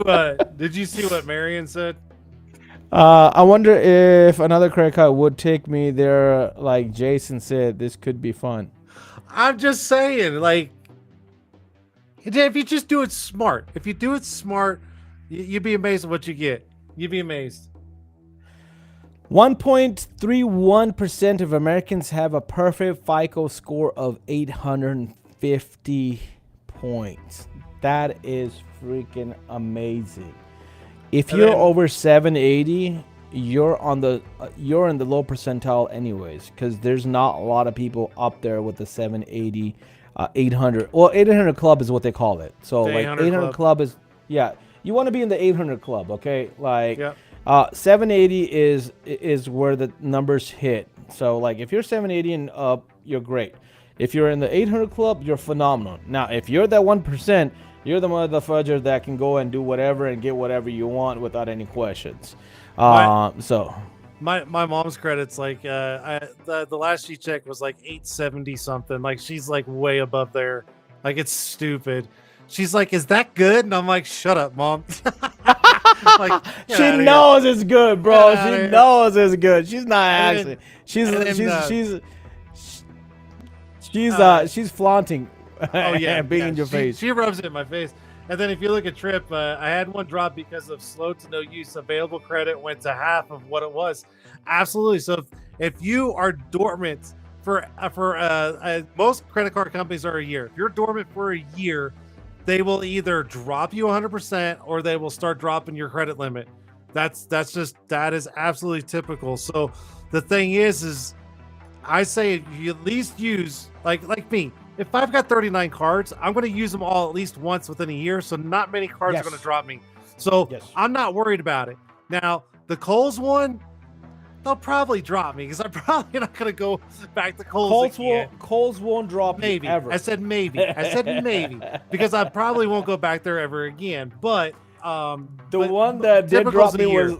see what Marion said? I wonder if another credit card would take me there. Like Jason said, this could be fun. I'm just saying, like, if you just do it smart, if you do it smart, you'd be amazed at what you get. You'd be amazed. 1.31% of Americans have a perfect FICO score of 850 points. That is freaking amazing. If And you're then over 780, you're in the low percentile anyways, because there's not a lot of people up there with the 780, 800. Well, 800 club is what they call it. So the like 800 800 club. club is, yeah, you want to be in the 800 club, okay? Like Yep. 780 is where the numbers hit. So like if you're 780 and up, you're great. If you're in the 800 club, you're phenomenal. Now, if you're that 1%, you're the motherfucker that can go and do whatever and get whatever you want without any questions. My So my mom's credits like the last she checked was like 870 something. Like she's like way above there. Like it's stupid. She's like, "Is that good?" And I'm like, "Shut up, mom." Like, get she out of here. knows it's good, Get bro. out She of here. knows it's good. She's not And actually. then and then She's flaunting oh yeah, and being yeah. in your face. She rubs it in my face. And then if you look at Trip, I had one drop because of slow to no use. Available credit went to half of what it was. Absolutely. So if you are dormant for most credit card companies are a year. If you're dormant for a year, they will either drop you 100% or they will start dropping your credit limit. That is absolutely typical. So the thing is I say you at least use like me. If I've got 39 cards, I'm going to use them all at least once within a year. So not many cards Yes. are going to drop me. So Yes. I'm not worried about it. Now the Kohl's one, they'll probably drop me because I'm probably not going to go back to Kohl's again. Coles won't drop Maybe. you ever. I said maybe. I said maybe because I probably won't go back there ever again. But The one that did drop me year. was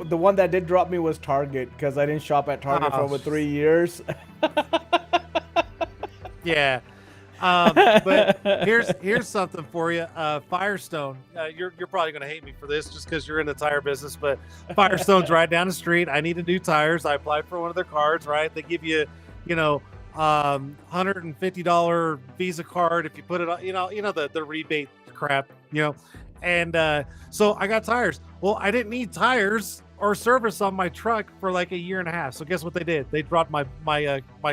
the one that did drop me was Target because I didn't shop at Target for Oh, over 3 years. Yeah. But here's something for you. Firestone. You're probably gonna hate me for this just because you're in the tire business, but Firestone's right down the street. I needed new tires. I applied for one of their cards. Right, they give you, $150 Visa card if you put it on. The rebate crap. And so I got tires. Well, I didn't need tires or service on my truck for like a year and a half. So guess what they did? They dropped my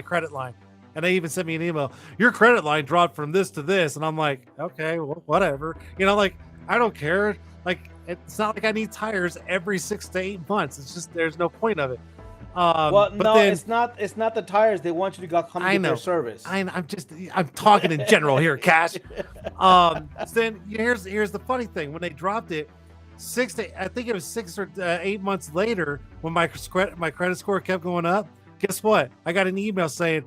credit line. And they even sent me an email. Your credit line dropped from this to this. And I'm like, okay, well, whatever. I don't care. Like, it's not like I need tires every 6 to 8 months. It's just, there's no point of it. Well, but no, then, it's not the tires. They want you to come I get know. their service. I'm talking in general here, Cash. Then here's the funny thing. When they dropped it, I think it was 6 or 8 months later, when my credit score kept going up, guess what? I got an email saying,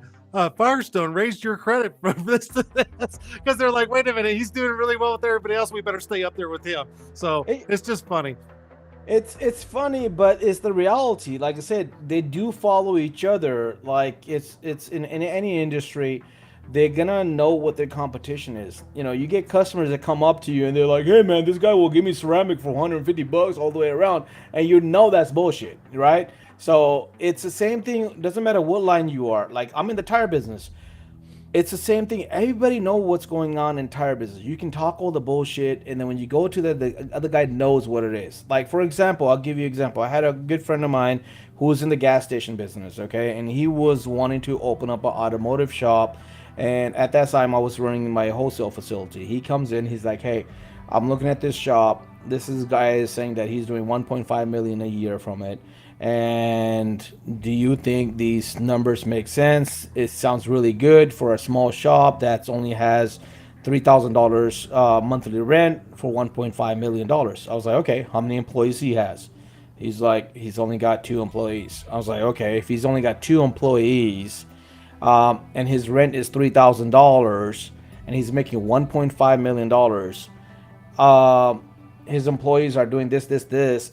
Firestone raised your credit from this to this, because they're like, wait a minute, he's doing really well with everybody else. We better stay up there with him. So it's just funny. It's funny, but it's the reality. Like I said, they do follow each other. Like it's in any industry, they're gonna know what their competition is. You get customers that come up to you and they're like, "Hey man, this guy will give me ceramic for $150 all the way around," and that's bullshit, right? So it's the same thing. Doesn't matter what line you are. Like I'm in the tire business. It's the same thing. Everybody know what's going on in tire business. You can talk all the bullshit, and then when you go to the other guy knows what it is. Like for example, I'll give you an example. I had a good friend of mine who was in the gas station business, okay, and he was wanting to open up an automotive shop. And at that time, I was running my wholesale facility. He comes in, he's like, "Hey, I'm looking at this shop. This is guy is saying that he's doing 1.5 million a year from it. And do you think these numbers make sense? It sounds really good for a small shop that only has $3,000 monthly rent for $1.5 million." I was like, okay, how many employees he has? He's like, he's only got 2 employees. I was like, okay, if he's only got 2 employees, and his rent is $3,000, and he's making $1.5 million, his employees are doing this,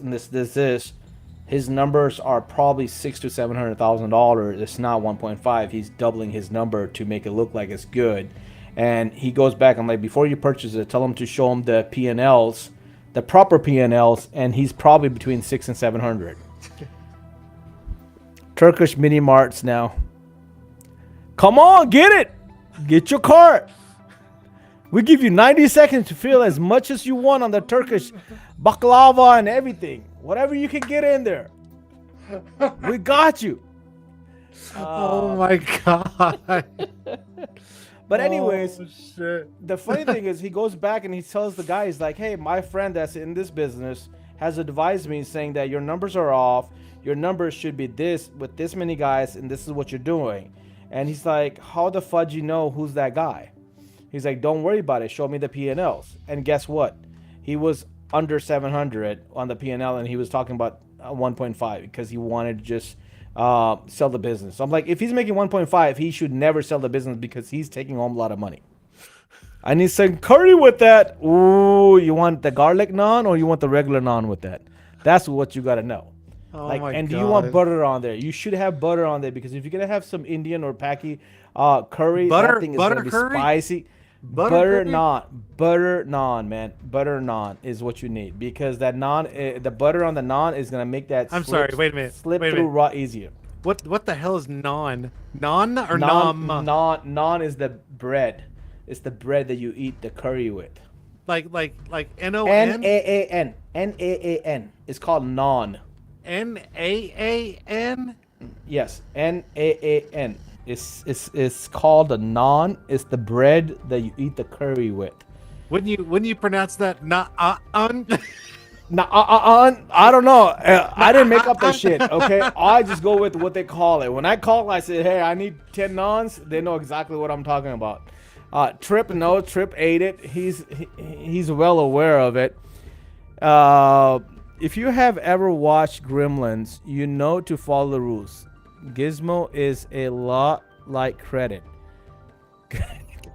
and this. His numbers are probably $600,000 to $700,000. It's not 1.5. He's doubling his number to make it look like it's good. And he goes back. I'm like, before you purchase it, tell him to show him the P&Ls, the proper P&Ls, and he's probably between 6 and 700. Turkish mini marts now. Come on, get it. Get your cart. We give you 90 seconds to fill as much as you want on the Turkish baklava and everything. Whatever you can get in there. We got you. Oh my God. But anyways, shit. the funny thing is he goes back and he tells the guys like, "Hey, my friend that's in this business has advised me saying that your numbers are off. Your numbers should be this with this many guys, and this is what you're doing. And he's like, how the fudge you know who's that guy? He's like, don't worry about it. Show me the P&Ls. And guess what? He was under 700 on the P&L, and he was talking about 1.5 because he wanted to just sell the business. So I'm like, if he's making 1.5, he should never sell the business because he's taking home a lot of money. I need some curry with that. Ooh, you want the garlic naan or you want the regular naan with that? That's what you got to know. Oh Like, my and god. do you want butter on there? You should have butter on there because if you're gonna have some Indian or Paki curry, Butter- that thing is butter gonna be curry? spicy. Butter curry? Butter naan, man. Butter naan is what you need because that naan, the butter on the naan is gonna make that. I'm sorry. Wait a minute. Slip Wait a through minute. raw easier. What the hell is naan? Naan or Naan, nam? naan is the bread. It's the bread that you eat the curry with. Like NON? Naan. Naan. It's called naan. NAAN? Yes, Naan. It's called a naan. It's the bread that you eat the curry with. Wouldn't you pronounce that un? Nah, I don't know. I didn't make up that shit. Okay, I just go with what they call it. When I call, I say, "Hey, I need 10 naans." They know exactly what I'm talking about. Trip knows. Trip ate it. He's well aware of it. If you have ever watched Gremlins, you know to follow the rules. Gizmo is a lot like credit.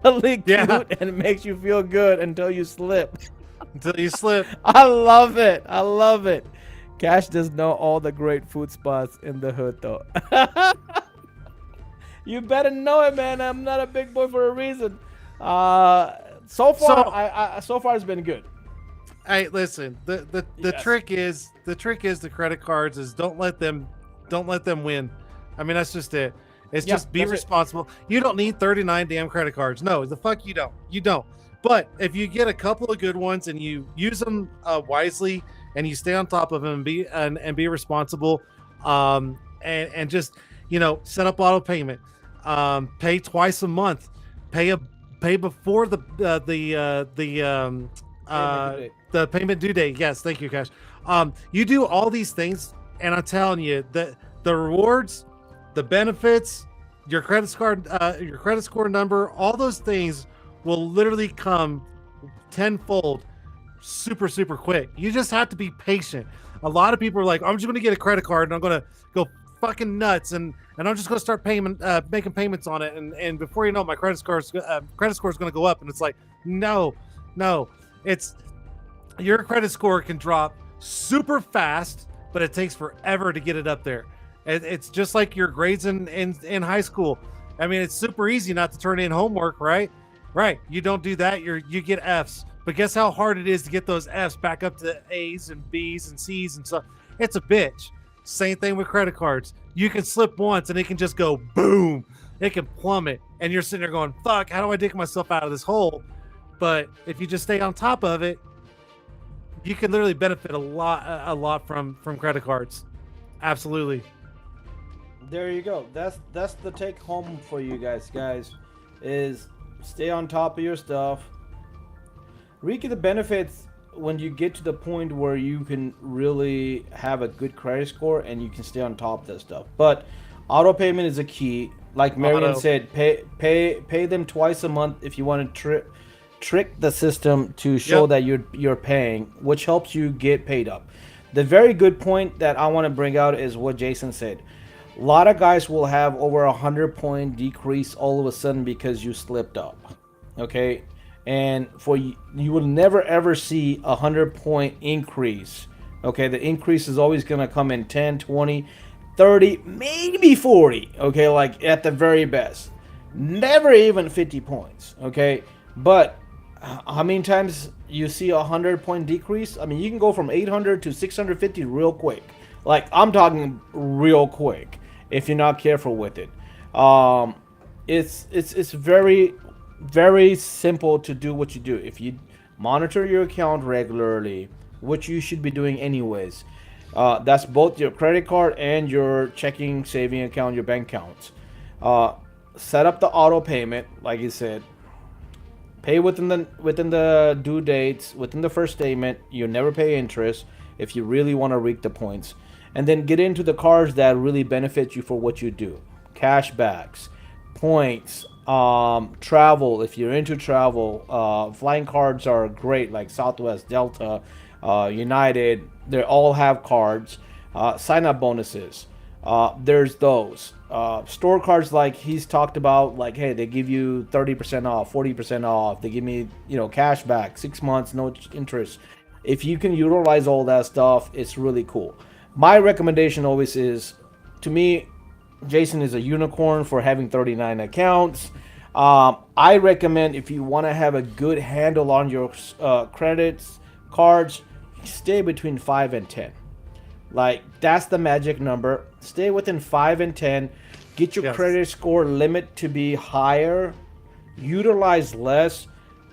Really cute and it makes you feel good until you slip. Until you slip. I love it. I love it. Cash does know all the great food spots in the hood, though. You better know it, man. I'm not a big boy for a reason. So far it's been good. Hey, listen. The Yes. trick is the credit cards is don't let them win. I mean, that's just it. It's Yeah, just be that's it. responsible. You don't need 39 damn credit cards. No, the fuck you don't. You don't. But if you get a couple of good ones and you use them wisely and you stay on top of them and be responsible, and just set up auto payment, pay twice a month, pay before the payment due date. Yes, thank you, Cash. You do all these things, and I'm telling you that the rewards, the benefits, your credit score number, all those things will literally come tenfold super quick. You just have to be patient. A lot of people are like, I'm just going to get a credit card and I'm going to go fucking nuts and I'm just going to start making payments on it, and before you know it, my credit score is going to go up. And it's like, no, it's your credit score can drop super fast, but it takes forever to get it up there. It's just like your grades in high school. I mean, it's super easy not to turn in homework, right? Right. You don't do that, you get Fs. But guess how hard it is to get those Fs back up to A's and B's and C's and stuff. It's a bitch. Same thing with credit cards. You can slip once and it can just go boom. It can plummet. And you're sitting there going, fuck, how do I dig myself out of this hole? But if you just stay on top of it, you can literally benefit a lot from credit cards. Absolutely. There you go. That's the take home for you guys is stay on top of your stuff. Reap the benefits when you get to the point where you can really have a good credit score and you can stay on top of that stuff. But auto payment is a key. Like Marion said, pay them twice a month if you want to trick the system to show that you're paying, which helps you get paid up. The very good point that I want to bring out is what Jason said. A lot of guys will have over 100-point decrease all of a sudden because you slipped up. Okay, and you will never ever see 100-point increase. Okay, the increase is always going to come in 10, 20, 30, maybe 40. Okay, like at the very best, never even 50 points. Okay, but how many times you see 100-point decrease? I mean, you can go from 800 to 650 real quick. Like, I'm talking real quick if you're not careful with it. It's very, very simple to do what you do. If you monitor your account regularly, which you should be doing anyways, that's both your credit card and your checking, saving account, your bank accounts. Set up the auto payment, like you said. Pay within the due dates, within the first statement. You never pay interest. if you really want to reap the points. And then get into the cards that really benefit you for what you do. Cashbacks, points, travel. If you're into travel, flying cards are great, like Southwest, Delta, United. They all have cards. Sign up bonuses. There's those. Store cards like he's talked about, like, hey, they give you 30% off, 40% off. They give me, cash back, 6 months, no interest. If you can utilize all that stuff, it's really cool. My recommendation always is, to me, Jason is a unicorn for having 39 accounts. I recommend, if you want to have a good handle on your credits, cards, stay between 5 and 10. Like, that's the magic number. Stay within 5 and 10. Get your credit score limit to be higher. Utilize less.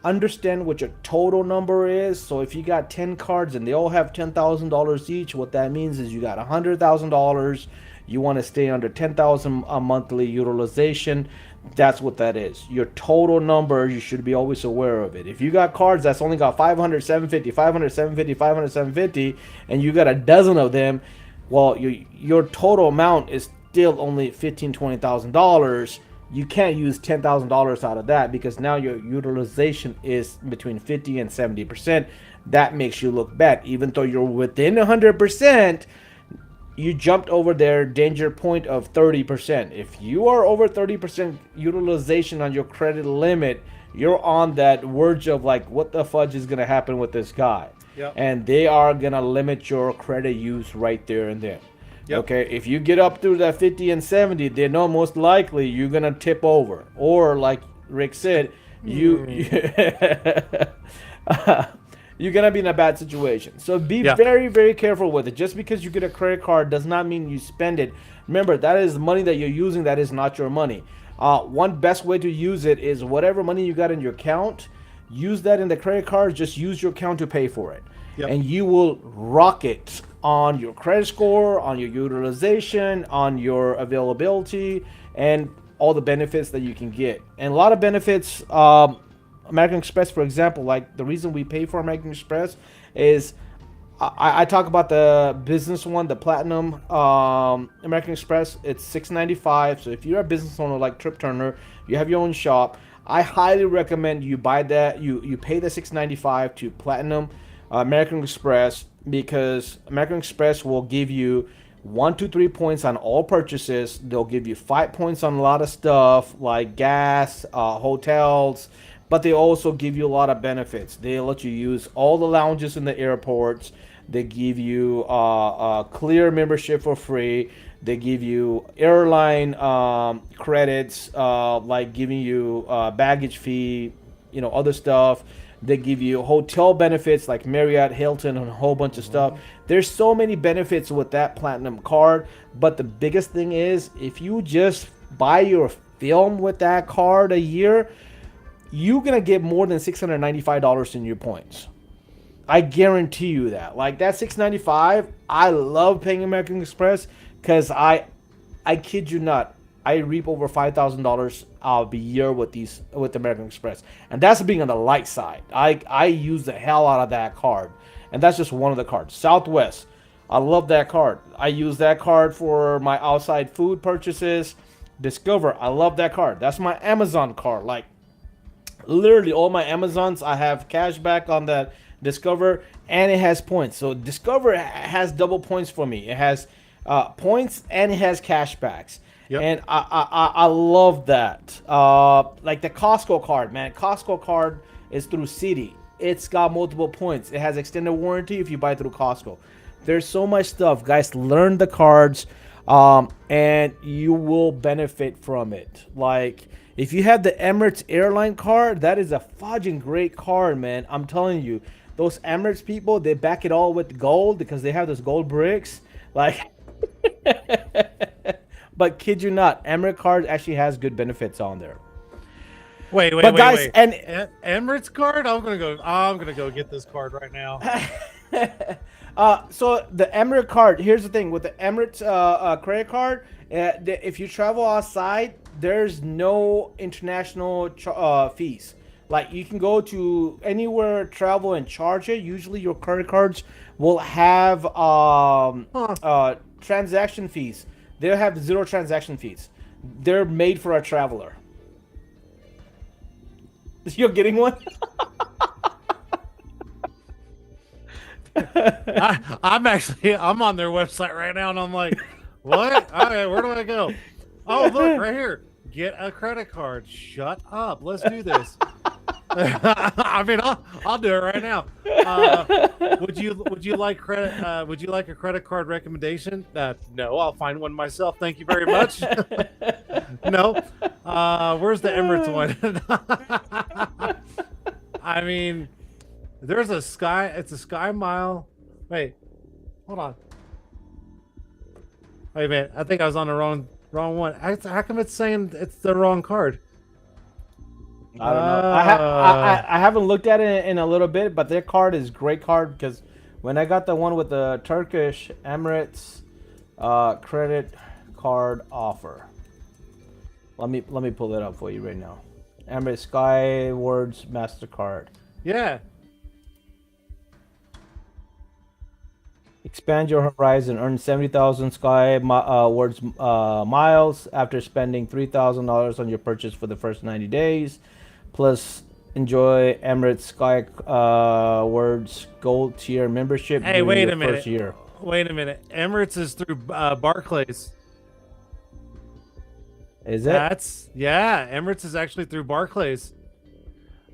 Understand what your total number is. So if you got 10 cards and they all have $10,000 each, what that means is you got $100,000. You want to stay under 10,000 a monthly utilization. That's what that is. Your total number, you should be always aware of it. If you got cards that's only got 500, 750, 500, 750, 500, 750, and you got a dozen of them, well, your total amount is still only $15,000, $20,000. You can't use $10,000 out of that, because now your utilization is between 50 and 70%. That makes you look bad. Even though you're within 100%, you jumped over their danger point of 30%. If you are over 30% utilization on your credit limit, you're on that verge of like, what the fudge is going to happen with this guy? Yep. And they are going to limit your credit use right there and then. Yep. Okay, if you get up to that 50 and 70, they know most likely you're going to tip over. Or like Rick said, you're going to be in a bad situation. So be very, very careful with it. Just because you get a credit card does not mean you spend it. Remember, that is money that you're using. That is not your money. One best way to use it is whatever money you got in your account, use that in the credit card. Just use your account to pay for it. Yep. And you will rock it on your credit score, on your utilization, on your availability, and all the benefits that you can get. And a lot of benefits, American Express, for example, like the reason we pay for American Express is, I talk about the business one, the Platinum American Express. It's $6.95. So if you're a business owner like Trip Turner, you have your own shop, I highly recommend you buy that. You pay the $6.95 to Platinum American Express, because American Express will give you 1 to 3 points on all purchases. They'll give you 5 points on a lot of stuff like gas, hotels, but they also give you a lot of benefits. They let you use all the lounges in the airports. They give you a clear membership for free. They give you airline credits, like giving you baggage fee, other stuff. They give you hotel benefits like Marriott, Hilton, and a whole bunch of stuff. There's so many benefits with that Platinum card. But the biggest thing is, if you just buy your film with that card a year, you're going to get more than $695 in your points. I guarantee you that. Like that $695, I love paying American Express, because I kid you not, I reap over $5,000 a year with American Express, and that's being on the light side. I use the hell out of that card, and that's just one of the cards. Southwest, I love that card. I use that card for my outside food purchases. Discover, I love that card. That's my Amazon card. Like literally all my Amazons, I have cash back on that Discover, and it has points. So Discover has double points for me. It has points and it has cash backs. Yep. And I love that. Like the Costco card, man. Costco card is through Citi. It's got multiple points. It has extended warranty if you buy through Costco. There's so much stuff. Guys, learn the cards, and you will benefit from it. Like, if you have the Emirates airline card, that is a fudging great card, man. I'm telling you. Those Emirates people, they back it all with gold because they have those gold bricks. Like... But kid you not, Emirates card actually has good benefits on there. Wait, guys, and Emirates card, I'm gonna go get this card right now. So the Emirates card, here's the thing with the Emirates credit card. If you travel outside, there's no international fees. Like you can go to anywhere, travel, and charge it. Usually, your credit cards will have Huh. transaction fees. They'll have zero transaction fees. They're made for a traveler. You're getting one? I'm on their website right now, and I'm like, what? Okay, where do I go? Oh, look right here. Get a credit card. Shut up. Let's do this. I mean, I'll do it right now. Would you like credit? Would you like a credit card recommendation? No, I'll find one myself. Thank you very much. No. Where's the Emirates one? I mean, there's a Sky. It's a Sky Mile. Wait, hold on. Wait a minute. I think I was on the wrong one. How come it's saying it's the wrong card? I don't know. I haven't looked at it in a little bit, but their card is great card because when I got the one with the Turkish Emirates credit card offer, let me pull it up for you right now. Emirates Skywards Mastercard. Yeah. Expand your horizon. Earn 70,000 Skywards miles after spending $3,000 on your purchase for the first 90 days. Plus, enjoy Emirates Skywards Gold Tier membership. Hey, wait a minute. First year. Wait a minute. Emirates is through Barclays. Is it? Emirates is actually through Barclays.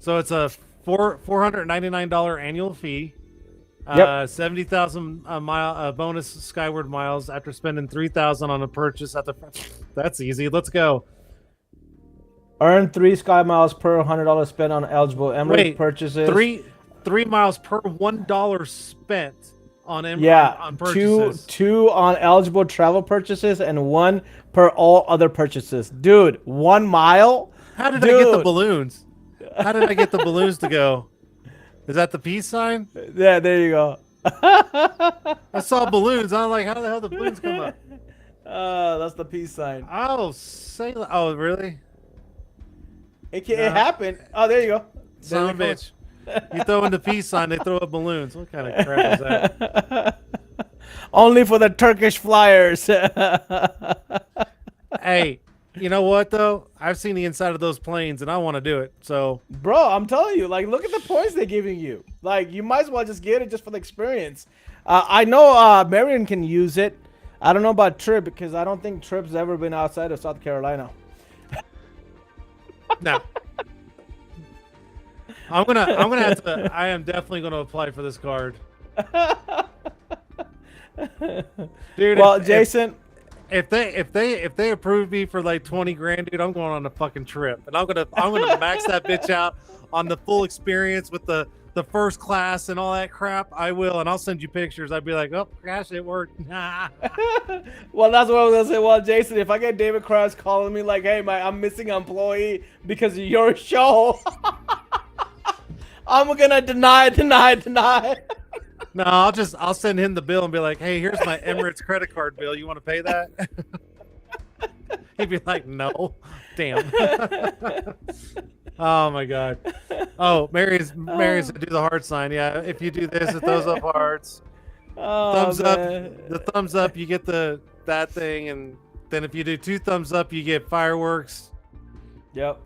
So it's a $499 annual fee. Yep. 70,000 bonus Skyward miles after spending 3,000 on a purchase at the. That's easy. Let's go. Earn 3 Sky miles per $100 spent on eligible Emirates purchases. Three miles per $1 spent on on purchases. Two on eligible travel purchases and 1 per all other purchases. Dude, 1 mile? How did I get the balloons? How did I get the balloons to go? Is that the peace sign? Yeah, there you go. I saw balloons. I'm like, how the hell did the balloons come up? That's the peace sign. Oh, really? It happened. Oh, there you go. Son of a bitch. You throw in the peace sign, they throw up balloons. What kind of crap is that? Only for the Turkish flyers. Hey, you know what, though? I've seen the inside of those planes, and I want to do it. So, bro, I'm telling you, like, look at the points they're giving you. Like, you might as well just get it just for the experience. I know Marion can use it. I don't know about Trip because I don't think Trip's ever been outside of South Carolina. No. I'm gonna have to. I am definitely gonna apply for this card, dude. Well, Jason, if they approve me for like 20 grand, dude, I'm going on a fucking trip, and I'm gonna max that bitch out on the full experience with the first class and all that crap. I will, and I'll send you pictures. I'd be like, oh gosh, it worked. Well, that's what I was gonna say. Well, Jason, if I get David Krause calling me like, hey, I'm missing an employee because of your show. I'm gonna deny. No, I'll send him the bill and be like, hey, here's my Emirates credit card bill. You want to pay that? He'd be like, no. Damn. Oh my god. Oh, Mary's do the heart sign. Yeah, if you do this, it throws up hearts. Thumbs up. The thumbs up, you get that thing, and then if you do 2 thumbs up, you get fireworks. Yep.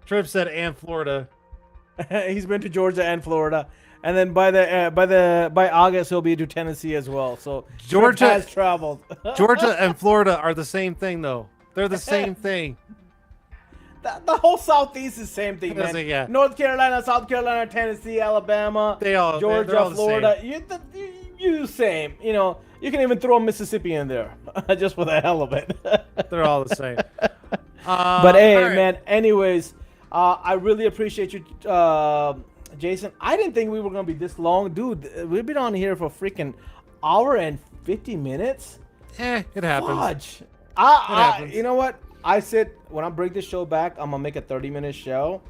Trip said and Florida. He's been to Georgia and Florida, and then by August he'll be to Tennessee as well. So Georgia has traveled. Georgia and Florida are the same thing, though. They're the same thing. The whole Southeast is the same thing, man. Yeah. North Carolina, South Carolina, Tennessee, Alabama, Georgia, they're all Florida. You same. You know, you can even throw Mississippi in there just for the hell of it. They're all the same. But hey, right. man. Anyways, I really appreciate you, Jason. I didn't think we were gonna be this long, dude. We've been on here for freaking hour and 50 minutes. It happens. Fudge. You know what? I said when I break this show back, I'm gonna make a 30-minute show,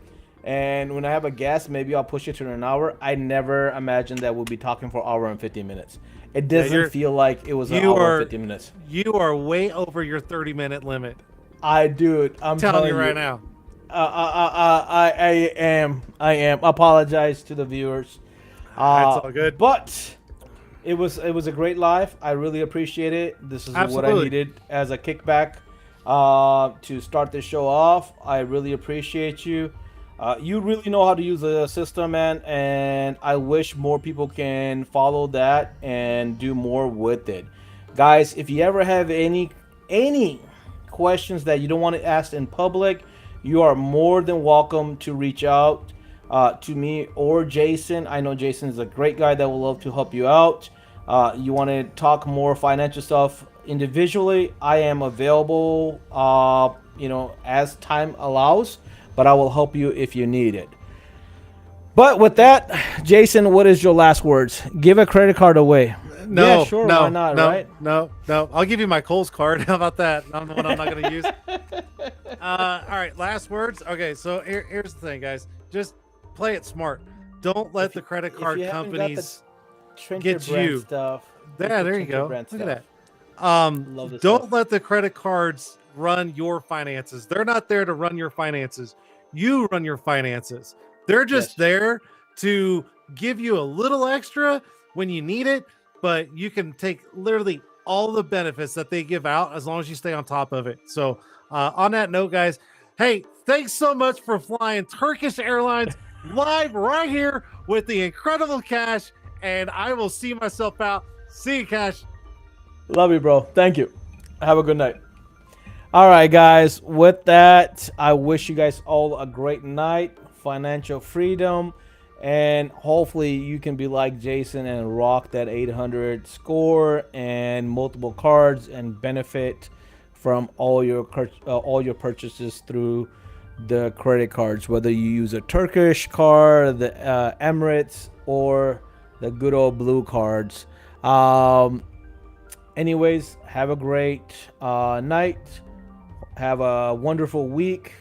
and when I have a guest, maybe I'll push it to an hour. I never imagined that we'll be talking for an hour and 50 minutes. It doesn't feel like it was an hour and 50 minutes. You are way over your 30-minute limit. I'm telling you right now. I am. Apologize to the viewers. It's all good. But it was a great live. I really appreciate it. This is what I Absolutely. needed as a kickback to start the show off. I really appreciate you. You really know how to use the system, man, and I wish more people can follow that and do more with it. Guys, if you ever have any questions that you don't want to ask in public, you are more than welcome to reach out to me or Jason. I know Jason is a great guy that will love to help you out. You want to talk more financial stuff individually, I am available, as time allows, but I will help you if you need it. But with that, Jason, what is your last words? Give a credit card away. Yeah, No, sure, no, why not, no, right? no, no. I'll give you my Kohl's card. How about that? I'm the one I'm not going to use. All right, last words. Okay, so here's the thing, guys. Just play it smart. Don't let the credit card companies get you. Stuff. Yeah, there you go. Look at that. Don't Stuff. let the credit cards run your finances. They're not there to run your finances. You run your finances. They're just there to give you a little extra when you need it, but you can take literally all the benefits that they give out as long as you stay on top of it. So on that note, guys, hey, thanks so much for flying Turkish Airlines live right here with the incredible Cash, and I will see myself out. See you, Cash. Love you, bro. Thank you. Have a good night. All right, guys. With that, I wish you guys all a great night, financial freedom, and hopefully you can be like Jason and rock that 800 score and multiple cards and benefit from all your purchases through the credit cards, whether you use a Turkish card, the Emirates, or the good old blue cards. Anyways, have a great night. Have a wonderful week,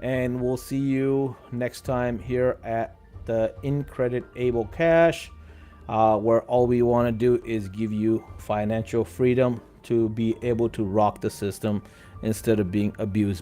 and we'll see you next time here at the Incredit Able Cash, where all we want to do is give you financial freedom to be able to rock the system instead of being abused.